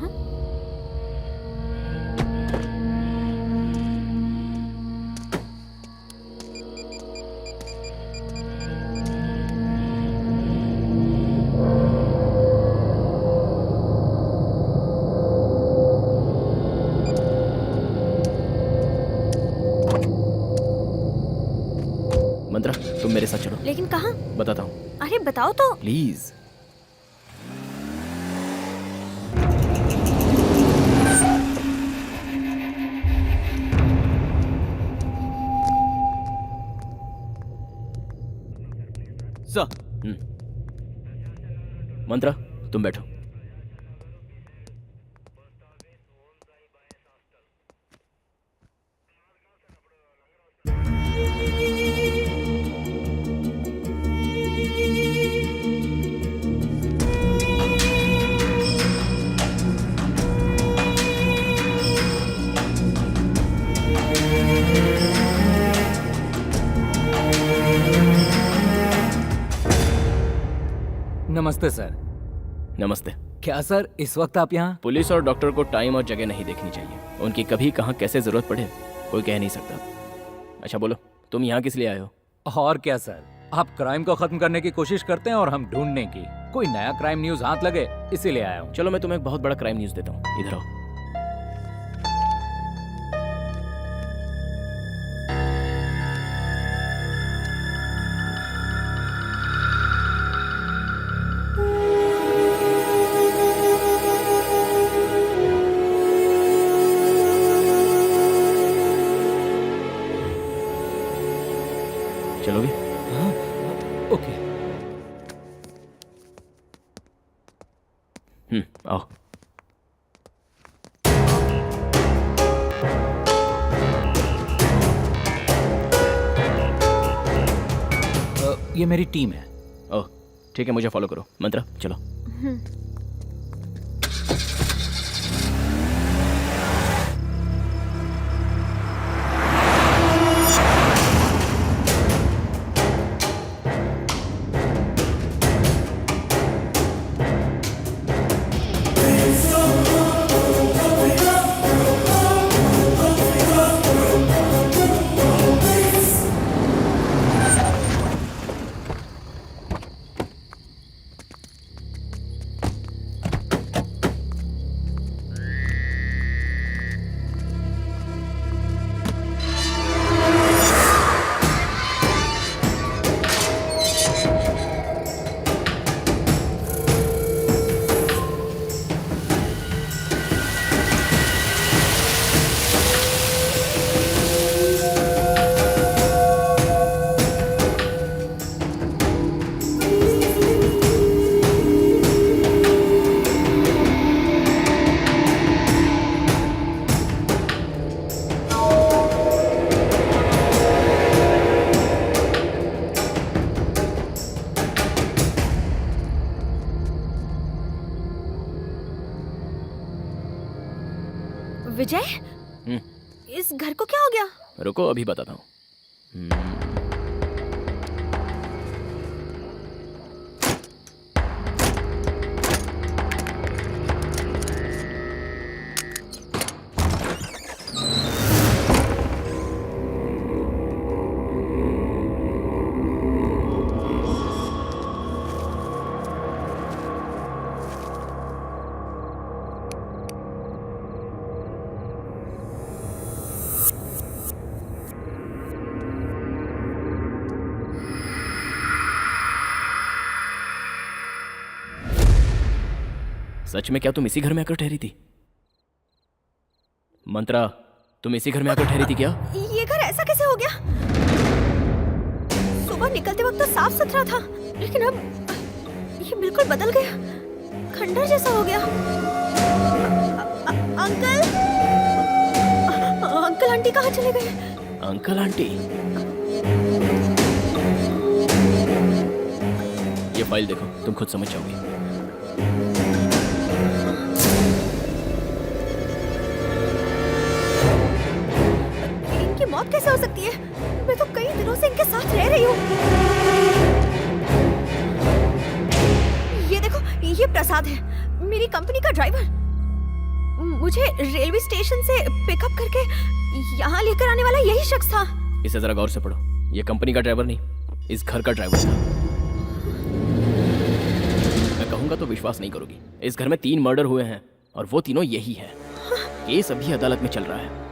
मंत्रा तुम मेरे साथ चलो। लेकिन कहाँ? बताता हूँ। अरे बताओ तो। प्लीज। मंत्रा तुम बैठो। नमस्ते सर। नमस्ते। क्या सर इस वक्त आप यहाँ? पुलिस और डॉक्टर को टाइम और जगह नहीं देखनी चाहिए, उनकी कभी कहाँ कैसे जरूरत पड़े कोई कह नहीं सकता। अच्छा बोलो, तुम यहाँ किस लिए आए हो? और क्या सर, आप क्राइम को खत्म करने की कोशिश करते हैं और हम ढूंढने की। कोई नया क्राइम न्यूज हाथ लगे इसीलिए आया हूँ। चलो मैं तुम्हें एक बहुत बड़ा क्राइम न्यूज देता हूँ, इधर आओ। चलोगे? हाँ, ओके। आओ। ये मेरी टीम है। ओह ठीक है, मुझे फॉलो करो। मंत्रा चलो। विजय, इस घर को क्या हो गया? रुको अभी बताता हूँ। सच में क्या तुम इसी घर में आकर ठहरी थी? मंत्रा, तुम इसी घर में आकर ठहरी थी क्या? ये घर ऐसा कैसे हो गया? सुबह निकलते वक्त तो साफ सुथरा था, लेकिन अब ये बिल्कुल बदल गया, खंडर जैसा हो गया। अंकल, अंकल आंटी कहाँ चले गए? Uncle aunty? ये फाइल देखो, तुम खुद समझ जाओगी। मौत कैसे हो सकती है? मैं तो कई दिनों से इनके साथ रह रही हूँ। ये देखो, ये प्रसाद है, मेरी कंपनी का ड्राइवर। मुझे रेलवे स्टेशन से पिकअप करके यहाँ लेकर आने वाला यही शख्स था। इसे जरा गौर से पढ़ो, ये कंपनी का ड्राइवर नहीं, इस घर का ड्राइवर था। मैं कहूँगा तो विश्वास नहीं करोगी, इस घर में 3 मर्डर हुए हैं और वो तीनों यही है। केस अभी अदालत में चल रहा है।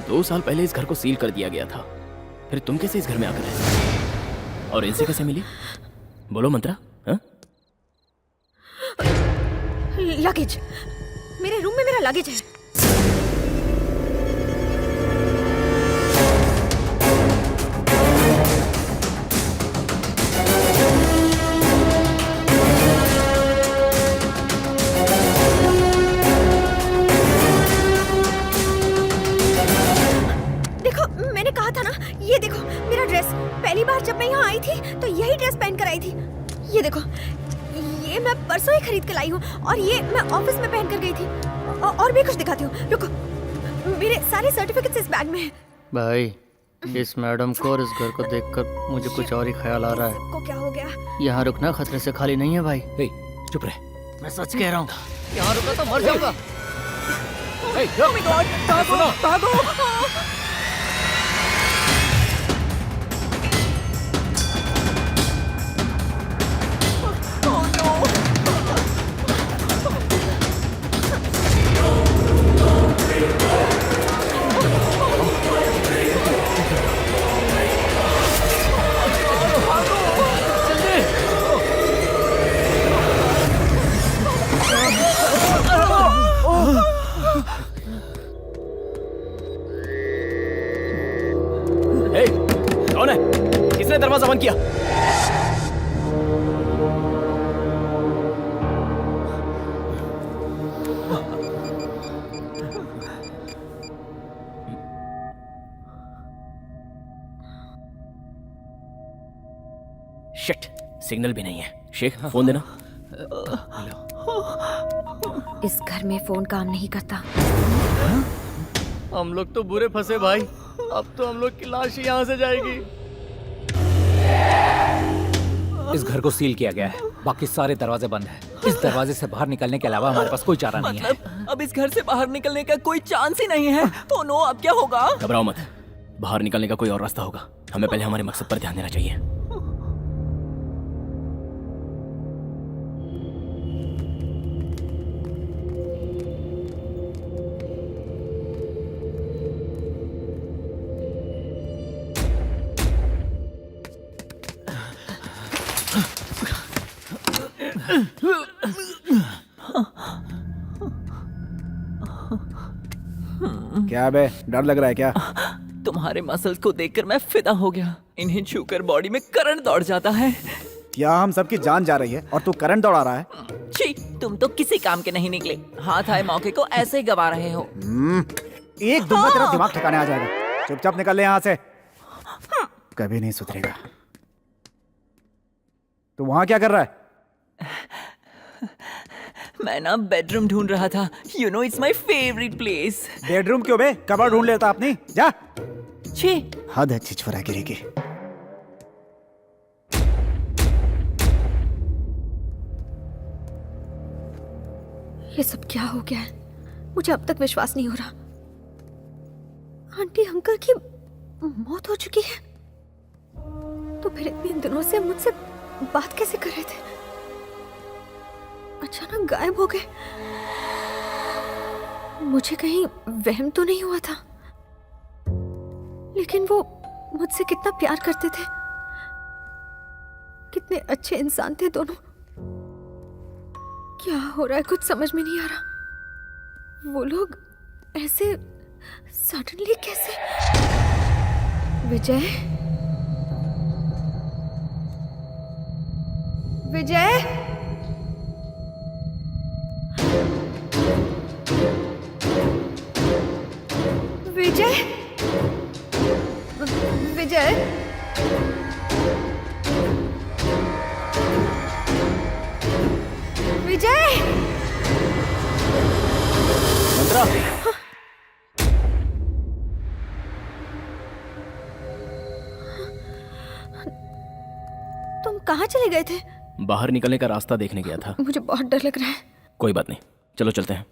2 साल पहले इस घर को सील कर दिया गया था, फिर तुम कैसे इस घर में आकर रह सकते? और इनसे कैसे मिली? बोलो मंत्रा। हाँ? लगेज, मेरे रूम में मेरा लगेज है। देखो, मैंने कहा था ना, ये देखो मेरा ड्रेस। पहली बार जब मैं यहाँ आई थी तो यही ड्रेस पहन कर आई थी। ये देखो, ये मैं परसों ही खरीद के लाई हूँ और ये मैं ऑफिस में पहन कर गई थी। और भी कुछ दिखाती हूँ, रुको। मेरे सारे सर्टिफिकेट्स इस बैग में हैं। भाई, इस मैडम को और इस घर को देखकर मुझे कुछ और ही ख्याल आ रहा है। सबको क्या हो गया? यहाँ रुकना खतरे से खाली नहीं है भाई। चुप रहे। मैं सच कह रहा हूँ, यहाँ रुका तो मर जाऊंगा। Oh my God, भागो, भागो। कौन है? किसने दरवाजा बंद किया? शिट, सिग्नल भी नहीं है। शेख, फोन देना। इस घर में फोन काम नहीं करता। हम लोग तो बुरे फंसे भाई। अब तो हम लोग की लाश ही यहाँ से जाएगी। इस घर को सील किया गया है, बाकी सारे दरवाजे बंद हैं। इस दरवाजे से बाहर निकलने के अलावा हमारे पास कोई चारा नहीं है। अब इस घर से बाहर निकलने का कोई चांस ही नहीं है। तो नो, अब क्या होगा? घबराओ मत, बाहर निकलने का कोई और रास्ता होगा। हमें पहले हमारे मकसद पर ध्यान देना चाहिए। क्या बे, डर लग रहा है क्या? तुम्हारे मसल्स को देखकर मैं फिदा हो गया। इन्हें छूकर बॉडी में करंट दौड़ जाता है। क्या हम सबकी जान जा रही है और तू करंट दौड़ा रहा है? छी, तुम तो किसी काम के नहीं निकले। हाथ आए मौके को ऐसे ही गवा रहे हो। एक दूंगा तेरा दिमाग ठिकाने आ जाएगा। चुपचाप निकल ले यहाँ से, कभी नहीं सुधरेगा। तू वहां क्या कर रहा है? मैं ना बेडरूम ढूंढ रहा था। You know, it's my favourite place. Bedroom क्यों बे? कबर्ड ढूंढ लेता अपनी। जा। छी, हद है छिछोरागिरी की। ये सब क्या हो गया है? मुझे अब तक विश्वास नहीं हो रहा। आंटी अंकल की मौत हो चुकी है, तो फिर इतने दिनों से मुझसे बात कैसे कर रहे थे? अचानक गायब हो गए। मुझे कहीं वहम तो नहीं हुआ था? लेकिन वो मुझसे कितना प्यार करते थे, कितने अच्छे इंसान थे दोनों। क्या हो रहा है कुछ समझ में नहीं आ रहा। वो लोग ऐसे सडनली कैसे? विजय, विजय, विजय, विजय, विजय। मंत्रा, तुम कहाँ चले गए थे? बाहर निकलने का रास्ता देखने गया था। मुझे बहुत डर लग रहा है। कोई बात नहीं, चलो चलते हैं।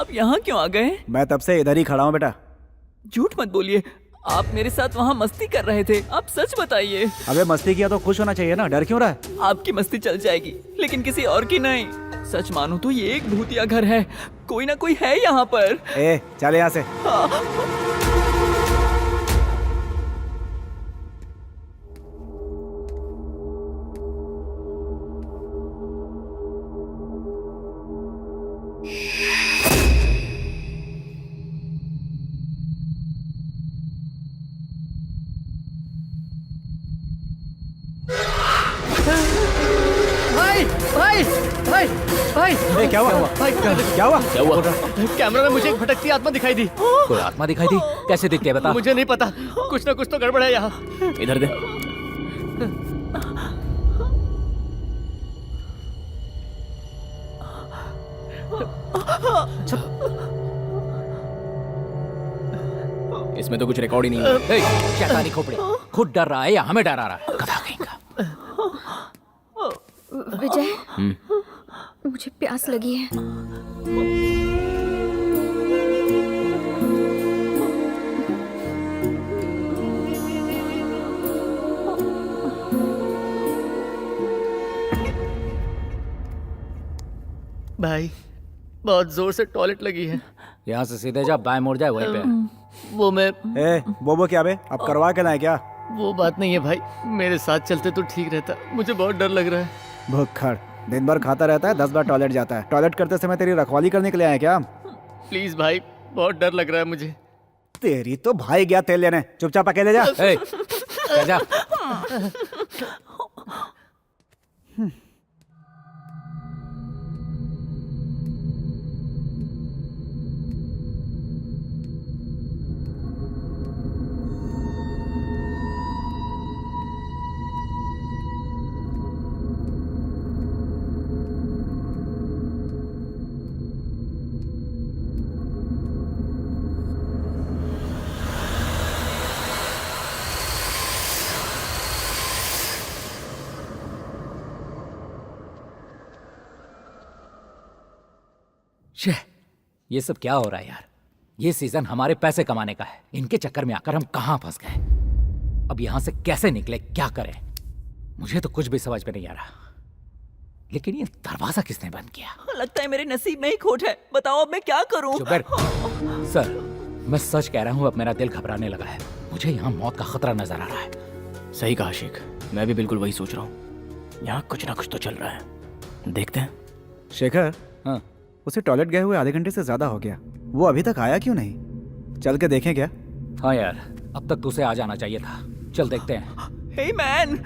आप यहाँ क्यों आ गए? मैं तब से इधर ही खड़ा हूँ बेटा। झूठ मत बोलिए, आप मेरे साथ वहाँ मस्ती कर रहे थे। आप सच बताइए। अबे मस्ती किया तो खुश होना चाहिए ना, डर क्यों रहा है? आपकी मस्ती चल जाएगी लेकिन किसी और की नहीं। सच मानो तो ये एक भूतिया घर है, कोई ना कोई है यहाँ पर। ए चल यहाँ से। भाई भाई भाई भाई ए, क्या हुआ? भाई क्या हुआ? क्या हुआ? कैमरा में मुझे एक भटकती आत्मा दिखाई दी। कोई आत्मा दिखाई दी? कैसे दिखती है बता। मुझे नहीं पता, कुछ ना कुछ तो गड़बड़ है यहाँ। इधर दे। इसमें तो कुछ रिकॉर्ड ही नहीं है। ए, शैतानी खोपड़ी, खुद डर रहा है या हमें डरा रहा है? गधा कहीं का। विजय, मुझे प्यास लगी है। भाई बहुत जोर से टॉयलेट लगी है। यहाँ से सीधे जा, बाएं मुड़ जाए वहीं पे। वो मैं ए वो क्या बे, अब करवा के लाए क्या? वो बात नहीं है भाई, मेरे साथ चलते तो ठीक रहता, मुझे बहुत डर लग रहा है। भुक्खड़ दिन भर खाता रहता है, 10 बार टॉयलेट जाता है। टॉयलेट करते समय तेरी रखवाली करने के लिए आया क्या? प्लीज भाई, बहुत डर लग रहा है मुझे। तेरी तो भाई गया तेल लेने, चुपचाप अकेले जा। ए, जा। ये सब क्या हो रहा है यार? ये सीजन हमारे पैसे कमाने का है, इनके चक्कर में आकर हम कहां फंस गए। अब यहां से कैसे निकले, क्या करें? मुझे तो कुछ भी समझ में नहीं आ रहा। लेकिन ये दरवाजा किसने बंद किया? लगता है मेरे नसीब में ही खोट है। बताओ अब मैं क्या करूं? चुप बैठ। सर, मैं सच कह रहा हूं, अब मेरा दिल घबराने लगा है। मुझे यहाँ मौत का खतरा नजर आ रहा है। सही कहा शेख, मैं भी बिल्कुल वही सोच रहा हूँ। यहाँ कुछ ना कुछ तो चल रहा है, देखते हैं। शेखर, हाँ, उसे टॉयलेट गए हुए आधे घंटे से ज्यादा हो गया, वो अभी तक आया क्यों नहीं? चल के देखें क्या? हाँ यार, अब तक तुझे आ जाना चाहिए था। चल देखते हैं। हे मैन,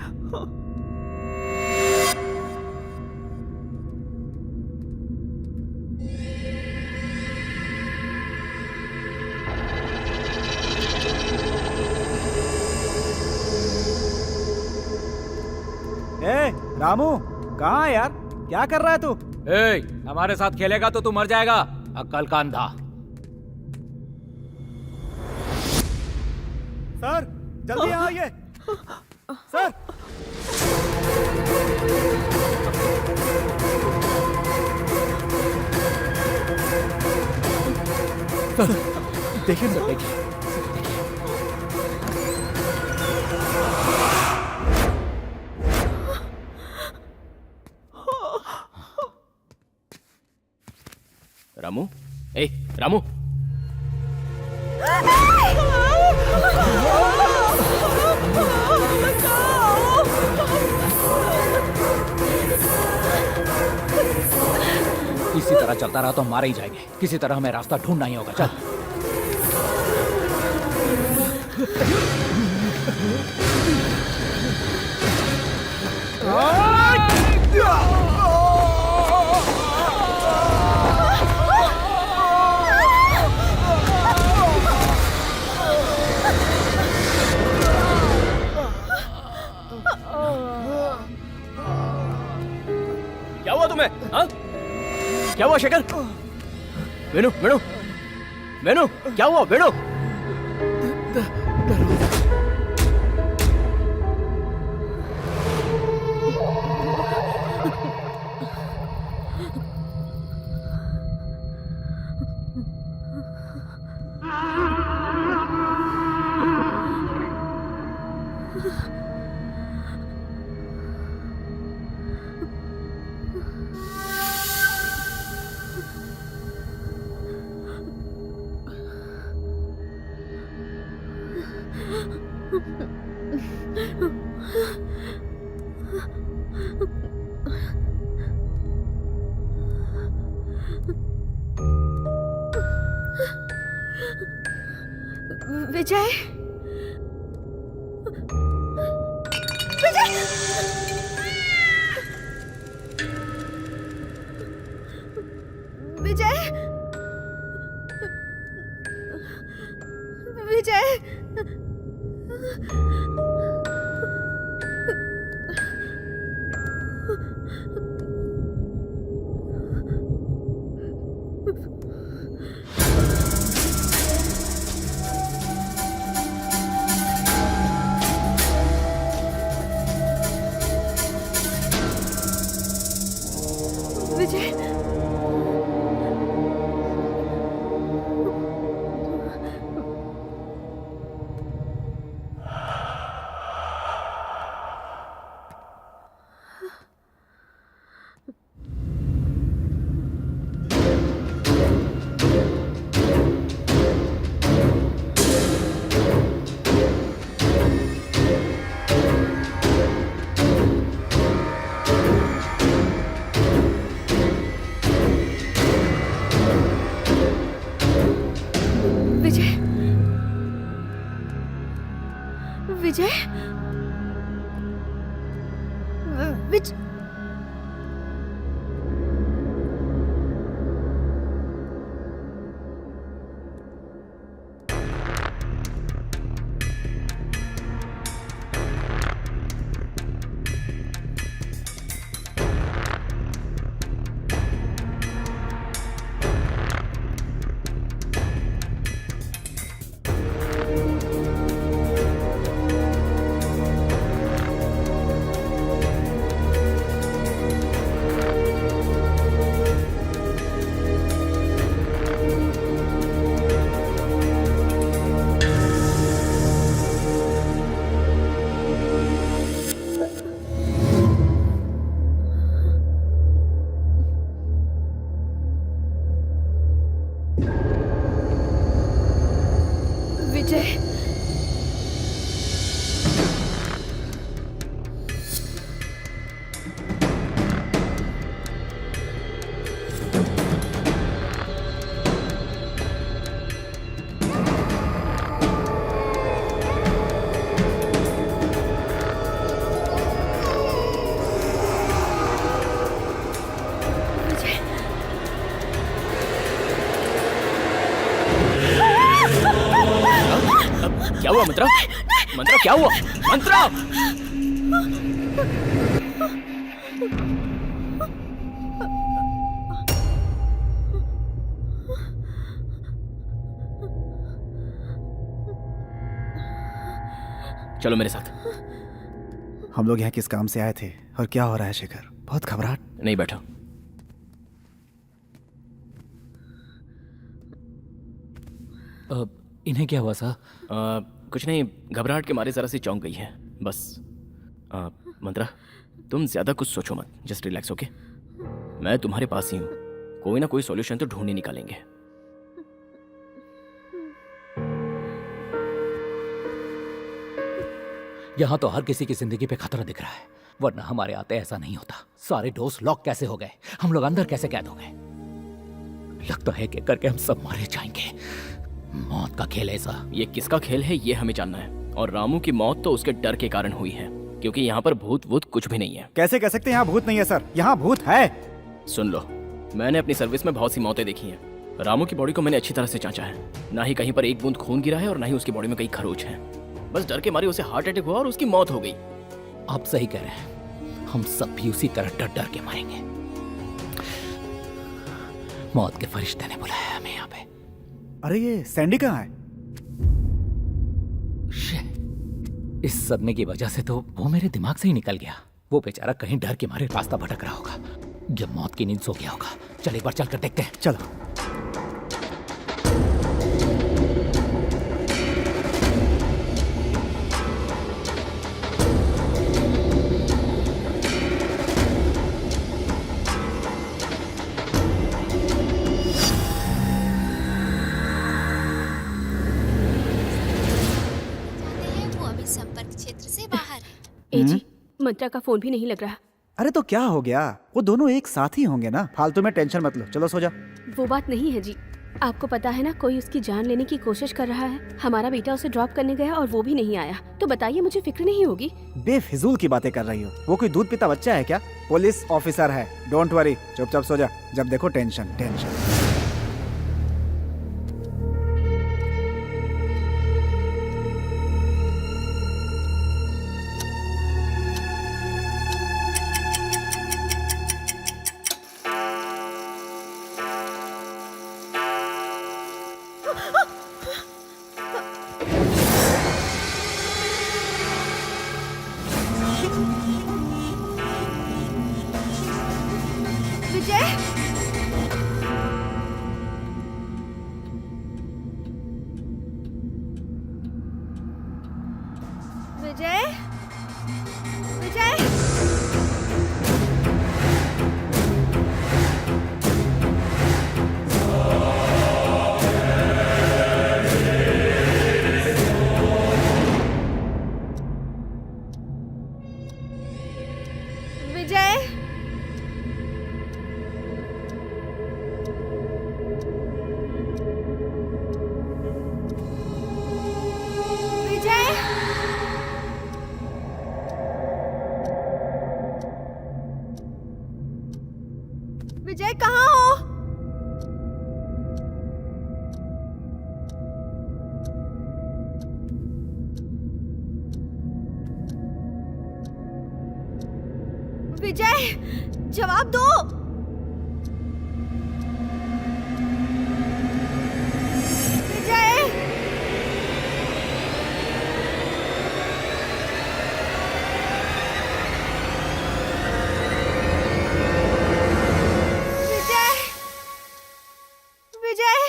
ए रामू, कहाँ है यार? क्या कर रहा है तू? ए, हमारे साथ खेलेगा तो तू मर जाएगा, अक्ल का अंधा। सर जल्दी आइए। सर देखिए सर, देखिए। रामू, ए रामू, इसी तरह चलता रहा तो हम मारे ही जाएंगे। किसी तरह हमें रास्ता ढूंढना ही होगा। चल। क्या हुआ तुम्हें? हाँ? क्या हुआ शेखर? वेणु, वेणु, वेणु, क्या हुआ वेणु? विजय, विजय, विजय, विजय, विजय, विजय, विजय, क्या हुआ मंत्रा? मंत्रा क्या हुआ? मंत्रा! चलो मेरे साथ। हम लोग यहाँ किस काम से आए थे और क्या हो रहा है शेखर? बहुत घबराहट। नहीं बैठो। इन्हें क्या हुआ सर? कुछ नहीं, घबराहट के मारे जरा सी चौंक गई है बस। मंत्रा तुम ज्यादा कुछ सोचो मत, जस्ट रिलैक्स ओके। मैं तुम्हारे पास ही हूँ, कोई ना कोई सॉल्यूशन तो ढूंढ ही निकालेंगे। यहाँ तो हर किसी की जिंदगी पे खतरा दिख रहा है, वरना हमारे आते ऐसा नहीं होता। सारे डोर्स लॉक कैसे हो गए? हम लोग अंदर कैसे कैद हो गए? लगता है कि करके हम सब मारे जाएंगे। मौत का खेल ऐसा। ये किसका खेल है ये हमें जानना है। और रामू की मौत तो उसके डर के कारण हुई है, क्योंकि यहाँ पर भूत वूत कुछ भी नहीं है। कैसे कह सकते हैं यहाँ भूत नहीं है सर? यहाँ भूत है। सुन लो, मैंने अपनी सर्विस में बहुत सी मौतें देखी हैं। रामू की बॉडी को मैंने अच्छी तरह से जांचा है, ना ही कहीं पर एक बूंद खून गिरा है और ना ही उसकी बॉडी में कई खरोच हैं। बस डर के मारे उसे हार्ट अटैक हुआ और उसकी मौत हो गई। आप सही कह रहे हैं, हम सब भी उसी तरह डर डर के मरेंगे। मौत के फरिश्ते ने बुलाया हमें यहाँ पे। अरे ये सैंडी कहाँ है? इस सदमे की वजह से तो वो मेरे दिमाग से ही निकल गया। वो बेचारा कहीं डर के मारे रास्ता भटक रहा होगा या मौत की नींद सो गया होगा। चल एक बार चल कर देखते हैं। चलो। ए जी, मंत्रा का फोन भी नहीं लग रहा। अरे तो क्या हो गया, वो दोनों एक साथ ही होंगे ना, फालतू में टेंशन मत लो, चलो सो जा। वो बात नहीं है जी, आपको पता है ना कोई उसकी जान लेने की कोशिश कर रहा है। हमारा बेटा उसे ड्रॉप करने गया और वो भी नहीं आया, तो बताइए मुझे फिक्र नहीं होगी? बेफिजूल की बातें कर रही हो, वो कोई दूध पीता बच्चा है क्या? पुलिस ऑफिसर है, डोंट वरी, चुपचाप सो जा। जब देखो टेंशन टेंशन। विजय, विजय, विजय, विजय, विजय, विजय कहाँ हो? विजय, जवाब दो। विजय, विजय, विजय,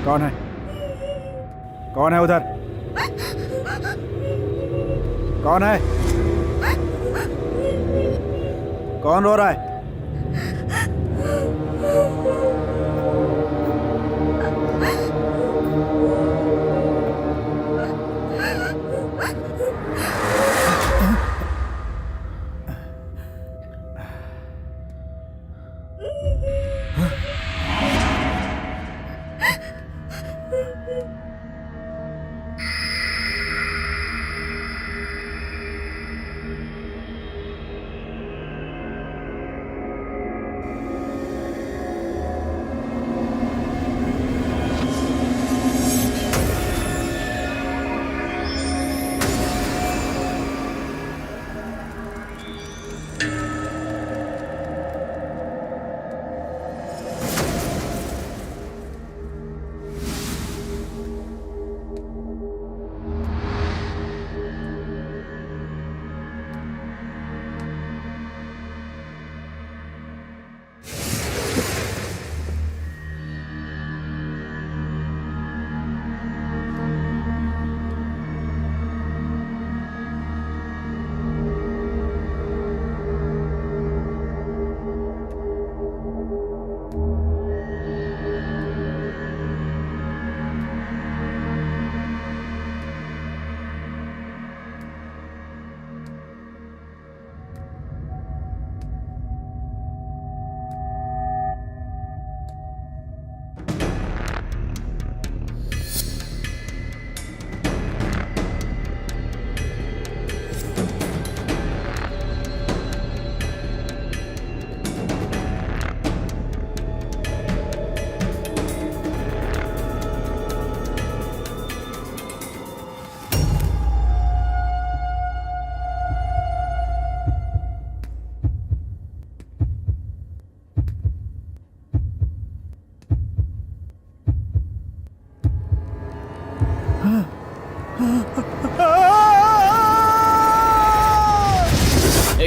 कौन है? कौन है उधर? कौन है? कौन रो रहा है?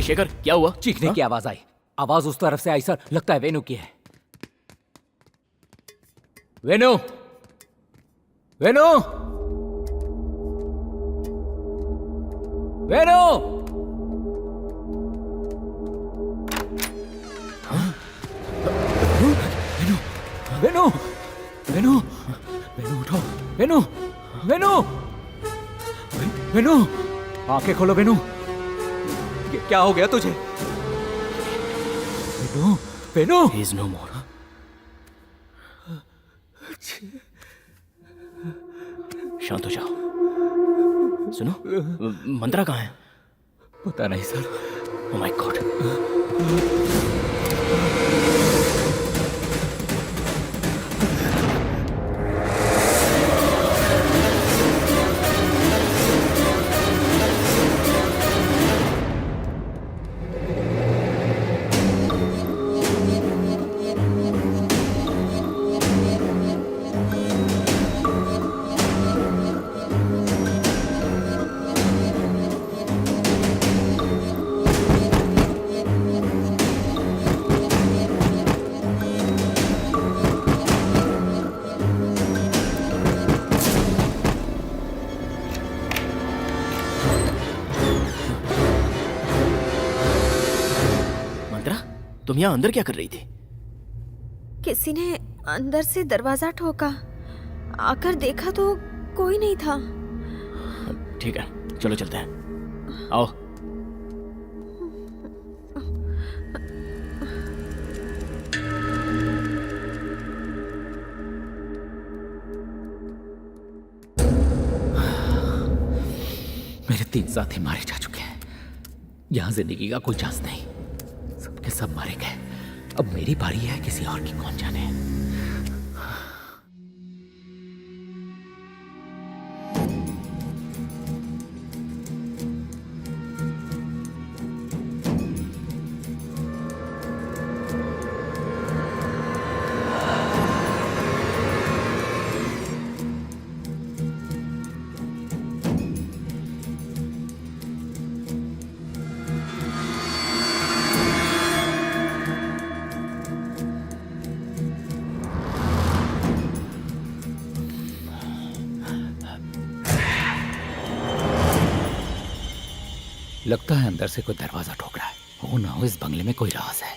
शेखर, क्या हुआ? चीखने की आवाज आई। आवाज उस तरफ से आई सर, लगता है वेनु की है। वेनु, वेनु, वेनु। वेनु, वेनु, वेनु उठो, वेनु, वेनु, वेनु, आंखें खोलो वेनु। क्या हो गया तुझे? Venu, Venu. He is no more. शांत हो जाओ। सुनो, मंत्रा कहाँ है? पता नहीं सर। Oh my God. तुम यहाँ अंदर क्या कर रही थी? किसी ने अंदर से दरवाजा ठोका, आकर देखा तो कोई नहीं था। ठीक है, चलो चलते हैं। आओ। मेरे 3 साथी मारे जा चुके हैं। यहाँ जिंदगी का कोई चांस नहीं, सबके सब मारे गए। अब मेरी बारी है, किसी और की कौन जाने। लगता है अंदर से कोई दरवाजा ठोक रहा है। हो ना हो इस बंगले में कोई राज है।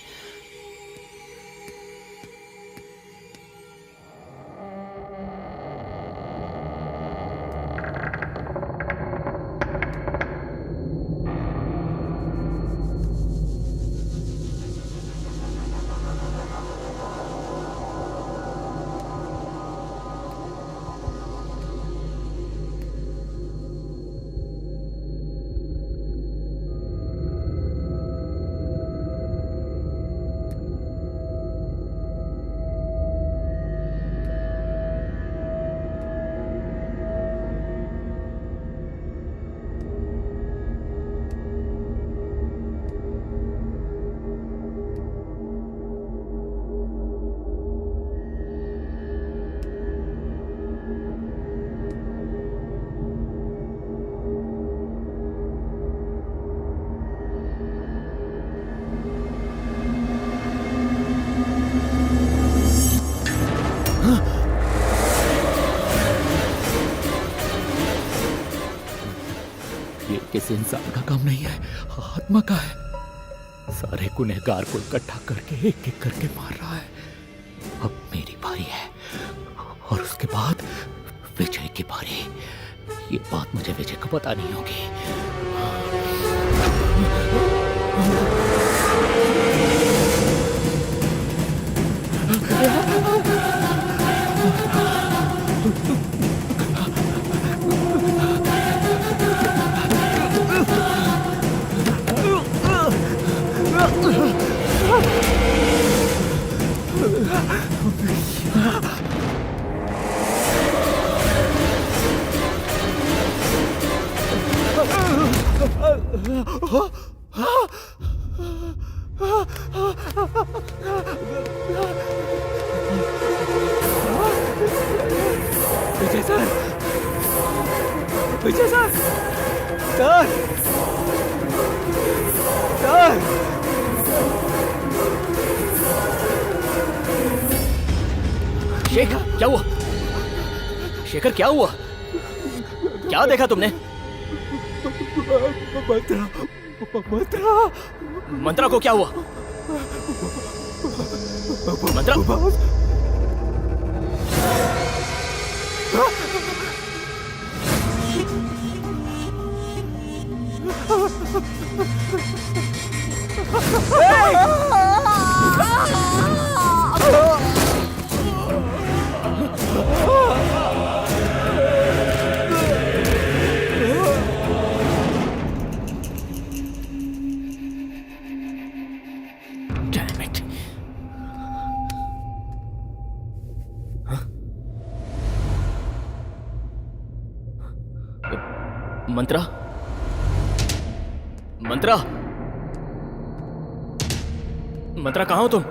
किसी इंसान का काम नहीं है, आत्मा का है। सारे गुनहगार को इकट्ठा करके एक एक करके मार रहा है। अब मेरी बारी है और उसके बाद विजय की बारी। ये बात मुझे विजय को पता नहीं होगी। विजय सर, विजय सर, सर, सर। शेखर क्या हुआ? शेखर क्या हुआ? क्या देखा तुमने? मंत्रा को क्या हुआ? मंत्रा Damn it. मंत्रा मंत्रा मंत्रा कहाँ हो तुम?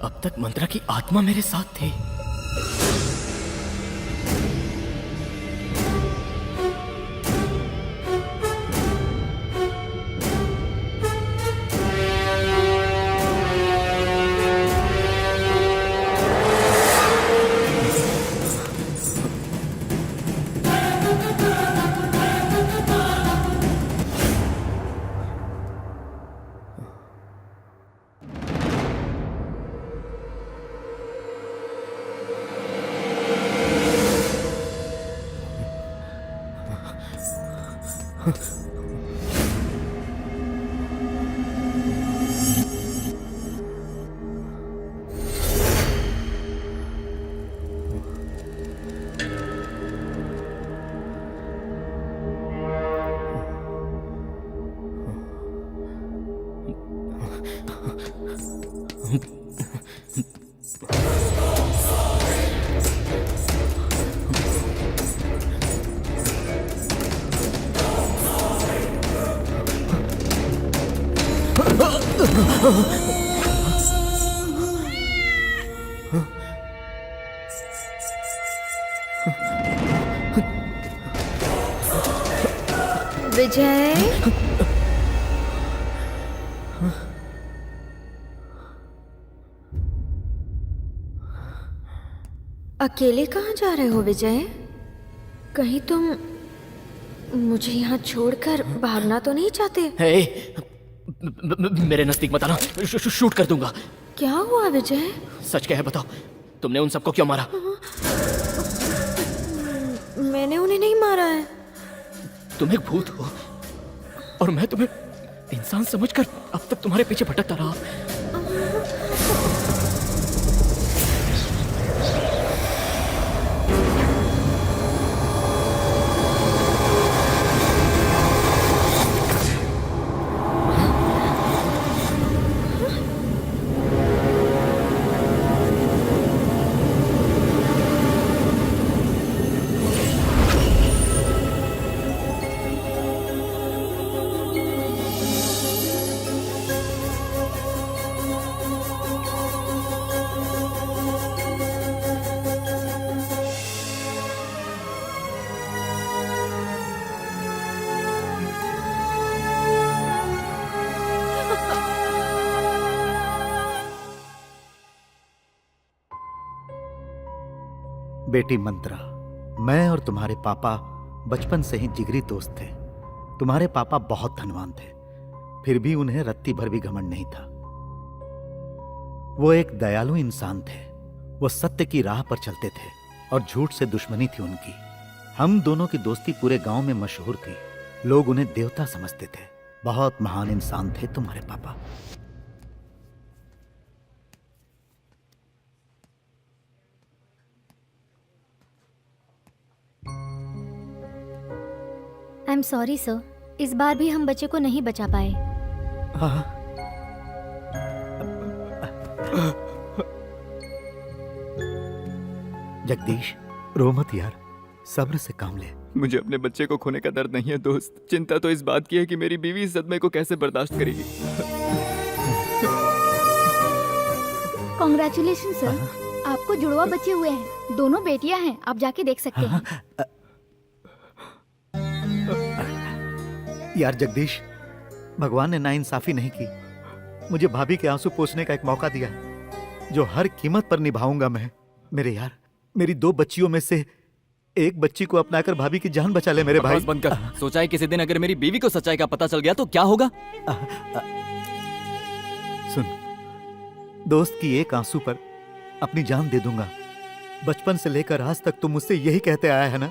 अब तक मंत्रा की आत्मा मेरे साथ थी। विजय, अकेले कहाँ जा रहे हो विजय? कहीं तुम मुझे यहाँ छोड़कर भागना तो नहीं चाहते? हे, मेरे नजदीक मत आना, शूट कर दूंगा। क्या हुआ विजय? सच क्या है बताओ, तुमने उन सबको क्यों मारा? मैंने उन्हें नहीं मारा है। तुम एक भूत हो और मैं तुम्हें इंसान समझकर अब तक तुम्हारे पीछे भटकता रहा। बेटी मंत्रा, मैं और तुम्हारे पापा बचपन से ही जिगरी दोस्त थे। तुम्हारे पापा बहुत धनवान थे, फिर भी उन्हें रत्ती भर भी घमंड नहीं था। वो एक दयालु इंसान थे। वो सत्य की राह पर चलते थे और झूठ से दुश्मनी थी उनकी। हम दोनों की दोस्ती पूरे गांव में मशहूर थी। लोग उन्हें देवता समझते थे। बहुत महान इंसान थे तुम्हारे पापा। आई एम सॉरी सर, इस बार भी हम बच्चे को नहीं बचा पाए। हाँ। जगदीश, रो मत यार, सब्र से काम ले। मुझे अपने बच्चे को खोने का दर्द नहीं है दोस्त, चिंता तो इस बात की है कि मेरी बीवी इस सदमे को कैसे बर्दाश्त करेगी। कॉन्ग्रेचुलेशन सर, आपको जुड़वा बच्चे हुए हैं, दोनों बेटियां हैं, आप जाके देख सकते हैं। यार जगदीश, भगवान ने नाइंसाफी नहीं की, मुझे भाभी के आंसू पोंछने का एक मौका दिया है जो हर कीमत पर निभाऊंगा मैं। मेरे यार, मेरी 2 बच्चियों में से एक बच्ची को अपनाकर भाभी की जान बचा ले मेरे भाई। बंद कर। सोचा है किसी दिन अगर मेरी बीवी को सच्चाई का पता चल गया तो क्या होगा? सुन, दोस्त की एक आंसू पर अपनी जान दे दूंगा। बचपन से लेकर आज तक तुम मुझसे यही कहते आया है ना,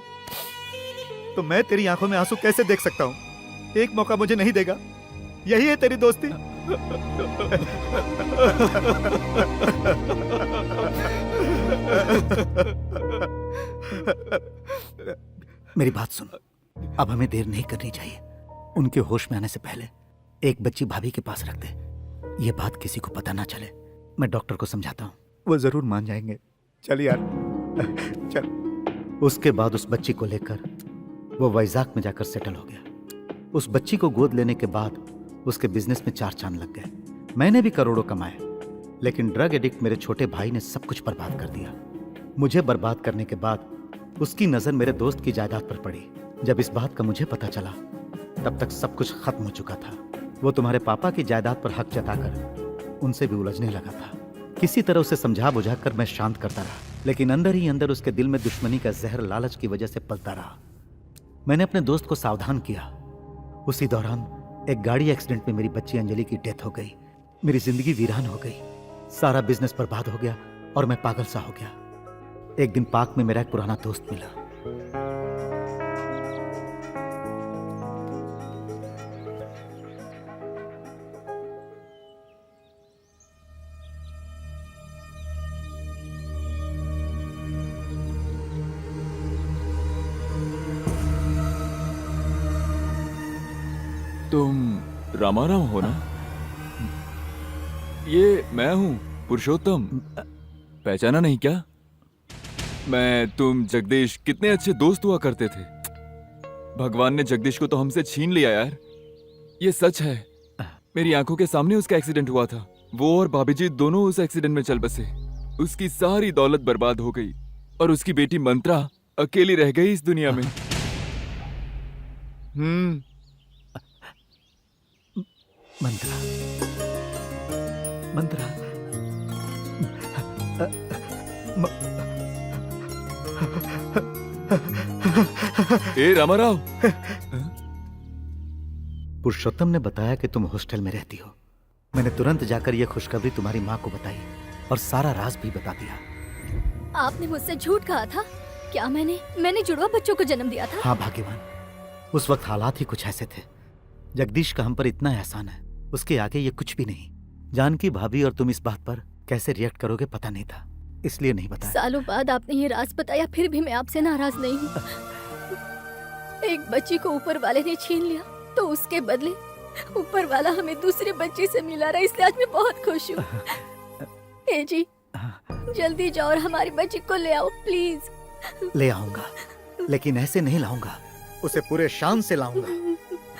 तो मैं तेरी आंखों में आंसू कैसे देख सकता हूँ? एक मौका मुझे नहीं देगा? यही है तेरी दोस्ती? मेरी बात सुन, अब हमें देर नहीं करनी चाहिए। उनके होश में आने से पहले एक बच्ची भाभी के पास रख दे। ये बात किसी को पता ना चले। मैं डॉक्टर को समझाता हूँ, वो जरूर मान जाएंगे। चल यार, चल। उसके बाद उस बच्ची को लेकर वो वैजाग में जाकर सेटल हो गया। उस बच्ची को गोद लेने के बाद उसके बिजनेस में 4 चांद लग गए। मैंने भी करोड़ों कमाए, लेकिन ड्रग एडिक्ट मेरे छोटे भाई ने सब कुछ बर्बाद कर दिया। मुझे बर्बाद करने के बाद उसकी नजर मेरे दोस्त की जायदाद पर पड़ी। जब इस बात का मुझे पता चला, तब तक सब कुछ खत्म हो चुका था। वो तुम्हारे पापा की जायदाद पर हक जताकर उनसे भी उलझने लगा था। किसी तरह उसे समझा बुझाकर मैं शांत करता रहा, लेकिन अंदर ही अंदर उसके दिल में दुश्मनी का जहर लालच की वजह से पलता रहा। मैंने अपने दोस्त को सावधान किया। उसी दौरान एक गाड़ी एक्सीडेंट में मेरी बच्ची अंजलि की डेथ हो गई। मेरी जिंदगी वीरान हो गई, सारा बिजनेस बर्बाद हो गया और मैं पागल सा हो गया। एक दिन पार्क में मेरा एक पुराना दोस्त मिला। तुम रामाराम हो ना? ये मैं हूँ पुरुषोत्तम, पहचाना नहीं क्या? मैं तुम जगदीश कितने अच्छे दोस्त हुआ करते थे। भगवान ने जगदीश को तो हमसे छीन लिया यार। ये सच है, मेरी आंखों के सामने उसका एक्सीडेंट हुआ था। वो और भाभी जी दोनों उस एक्सीडेंट में चल बसे। उसकी सारी दौलत बर्बाद हो गई और उसकी बेटी मंत्रा अकेली रह गई इस दुनिया में। मंत्रा, मंत्रा, ए रामाराव, पुरुषोत्तम ने बताया कि तुम हॉस्टल में रहती हो। मैंने तुरंत जाकर यह खुशखबरी तुम्हारी माँ को बताई और सारा राज भी बता दिया। आपने मुझसे झूठ कहा था क्या? मैंने जुड़वा बच्चों को जन्म दिया था। हाँ भाग्यवान, उस वक्त हालात ही कुछ ऐसे थे। जगदीश का हम पर इतना एहसान है, उसके आगे ये कुछ भी नहीं। जानकी भाभी और तुम इस बात पर कैसे रिएक्ट करोगे पता नहीं था, इसलिए नहीं बताया। सालों बाद आपने ये राज बताया, फिर भी मैं आपसे नाराज नहीं हूँ। एक बच्ची को ऊपर वाले ने छीन लिया, तो उसके बदले ऊपर वाला हमें दूसरे बच्चे से मिला रहा, इसलिए आज मैं बहुत खुश हूँ। ए जी, जल्दी जाओ और हमारी बच्ची को ले आओ प्लीज। ले आऊंगा, लेकिन ऐसे नहीं लाऊंगा, उसे पूरे शान से लाऊंगा।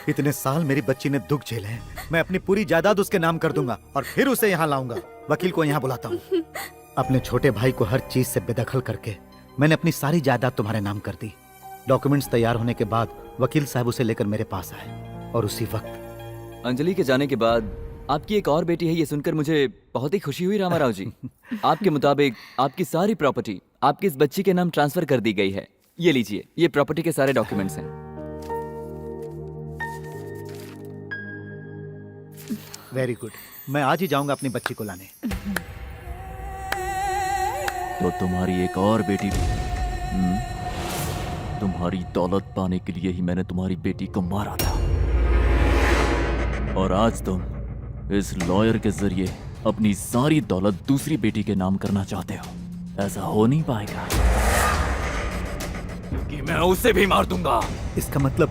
इतने साल मेरी बच्ची ने दुख झेले हैं, मैं अपनी पूरी जायदाद उसके नाम कर दूंगा और फिर उसे यहाँ लाऊंगा। वकील को यहाँ बुलाता हूँ। अपने छोटे भाई को हर चीज से बेदखल करके मैंने अपनी सारी जायदाद तुम्हारे नाम कर दी। डॉक्यूमेंट्स तैयार होने के बाद वकील साहब उसे लेकर मेरे पास आए और उसी वक्त अंजलि के जाने के बाद आपकी एक और बेटी है, ये सुनकर मुझे बहुत ही खुशी हुई रामाराव जी। आपके मुताबिक आपकी सारी प्रॉपर्टी आपकी इस बच्ची के नाम ट्रांसफर कर दी गई है। ये लीजिए, ये प्रॉपर्टी के सारे डॉक्यूमेंट्स हैं। वेरी गुड, मैं आज ही जाऊंगा अपनी बच्ची को लाने। तो तुम्हारी एक और बेटी भी। तुम्हारी दौलत पाने के लिए ही मैंने तुम्हारी बेटी को मारा था, और आज तुम इस लॉयर के जरिए अपनी सारी दौलत दूसरी बेटी के नाम करना चाहते हो। ऐसा हो नहीं पाएगा कि मैं उसे भी मार दूंगा। इसका मतलब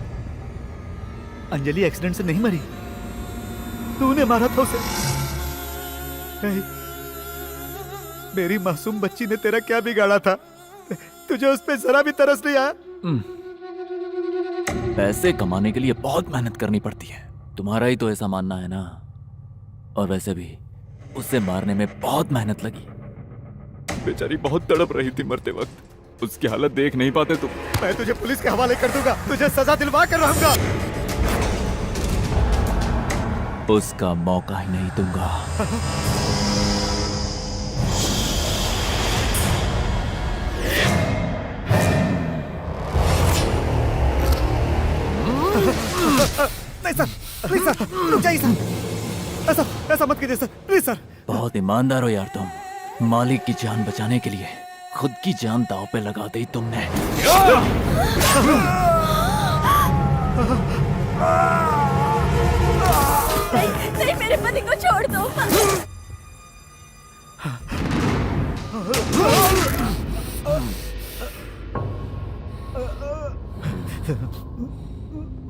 अंजलि एक्सीडेंट से नहीं मरी, तूने मारा था उसे। नहीं, मेरी मासूम बच्ची ने तेरा क्या बिगाड़ा था? तुझे उस पे जरा भी तरस नहीं आया? पैसे कमाने के लिए बहुत मेहनत करनी पड़ती है, तुम्हारा ही तो ऐसा मानना है ना। और वैसे भी उसे मारने में बहुत मेहनत लगी। बेचारी बहुत तड़प रही थी मरते वक्त, उसकी हालत देख नहीं पाते तुम। मैं तुझे पुलिस के हवाले कर दूंगा, तुझे सजा दिलवा कर रहूंगा। उसका मौका ही नहीं दूंगा। नहीं सर, प्लीज सर, रुक जाइए सर। ऐसा ऐसा मत कीजिए सर, प्लीज सर। बहुत ईमानदार हो यार तुम। मालिक की जान बचाने के लिए खुद की जान दांव पे लगा दी तुमने। नहीं, मेरे पति को छोड़ दो।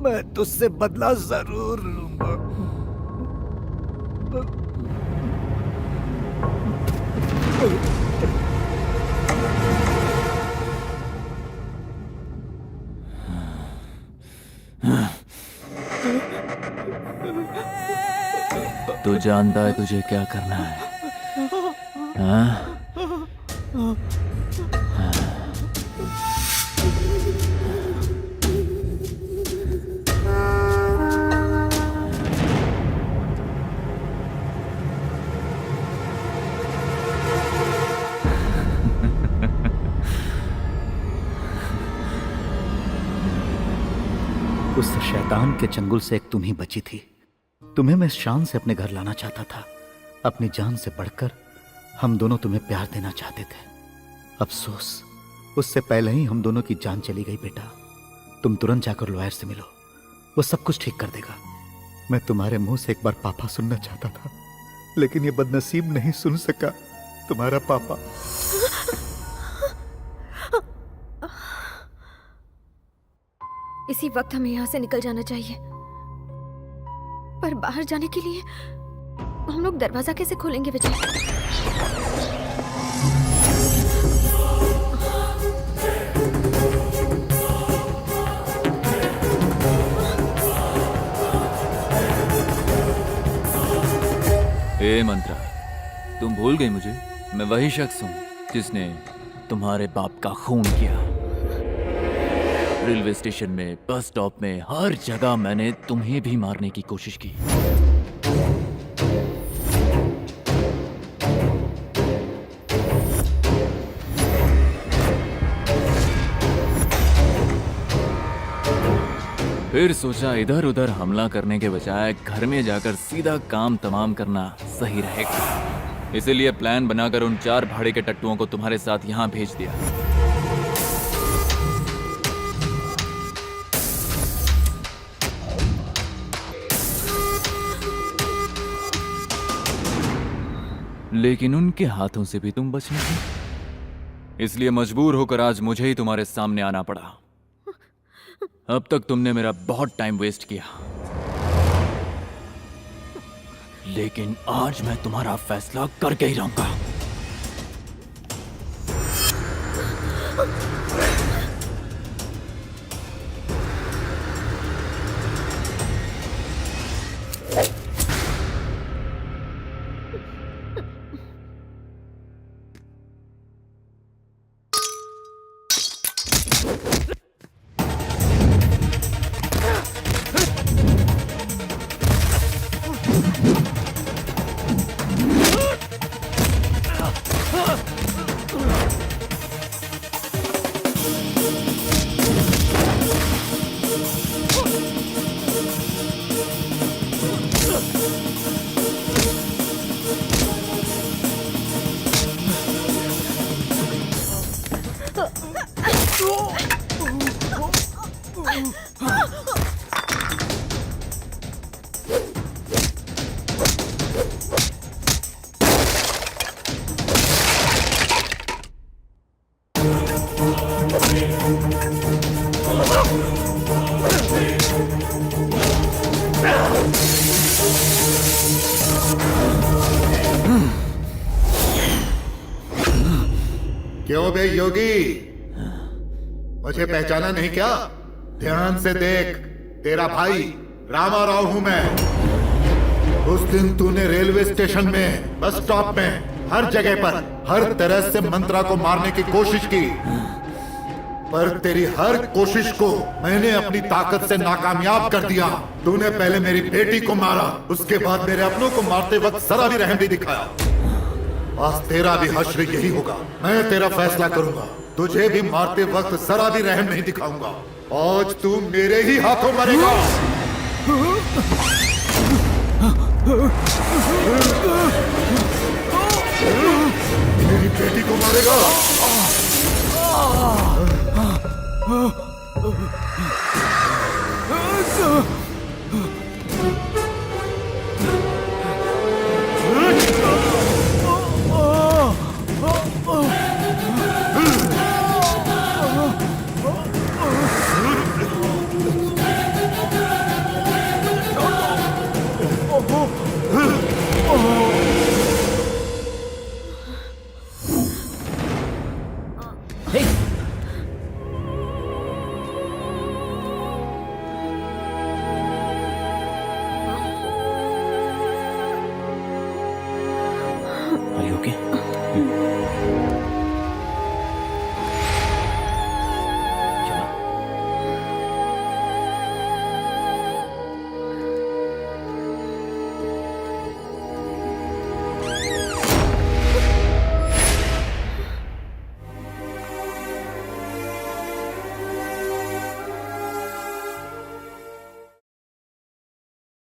मैं तुझसे बदला जरूर लूंगा। तू जानता है तुझे क्या करना है? हाँ? उस शैतान के चंगुल से एक तुम ही बची थी। तुम्हें मैं शान से अपने घर लाना चाहता था। अपनी जान से बढ़कर हम दोनों तुम्हें प्यार देना चाहते थे। अफसोस, उससे पहले ही हम दोनों की जान चली गई बेटा। तुम तुरंत जाकर लॉयर से मिलो, वो सब कुछ ठीक कर देगा। मैं तुम्हारे मुंह से एक बार पापा सुनना चाहता था, लेकिन ये बदनसीब नहीं सुन सका। तुम्हारा पापा। इसी वक्त हमें यहाँ से निकल जाना चाहिए, पर बाहर जाने के लिए हम लोग दरवाजा कैसे खोलेंगे विजय? ए मंत्रा, तुम भूल गई मुझे? मैं वही शख्स हूँ जिसने तुम्हारे बाप का खून किया। रेलवे स्टेशन में, बस स्टॉप में, हर जगह मैंने तुम्हें भी मारने की कोशिश की। फिर सोचा इधर उधर हमला करने के बजाय घर में जाकर सीधा काम तमाम करना सही रहेगा। इसीलिए प्लान बनाकर उन 4 भाड़े के टट्टुओं को तुम्हारे साथ यहां भेज दिया। लेकिन उनके हाथों से भी तुम बच नहीं, इसलिए मजबूर होकर आज मुझे ही तुम्हारे सामने आना पड़ा। अब तक तुमने मेरा बहुत टाइम वेस्ट किया, लेकिन आज मैं तुम्हारा फैसला करके ही रहूंगा। क्यों बे योगी, मुझे पहचाना नहीं क्या? ध्यान से देख, तेरा भाई रामा राव हूं मैं। उस दिन तूने रेलवे स्टेशन में, बस स्टॉप में, हर जगह पर हर तरह से मंत्रा को मारने की कोशिश की, पर तेरी हर कोशिश को मैंने अपनी ताकत से नाकामयाब कर दिया। तूने पहले मेरी बेटी को मारा, उसके बाद मेरे अपनों को मारते वक्त जरा भी रहम नहीं दिखाया। आज तेरा भी हश्र यही होगा। मैं तेरा फैसला करूंगा, तुझे भी मारते वक्त जरा भी रहम नहीं दिखाऊंगा। आज तू मेरे ही हाथों मरेगा। मेरी बेटी को मारेगा। Are you okay?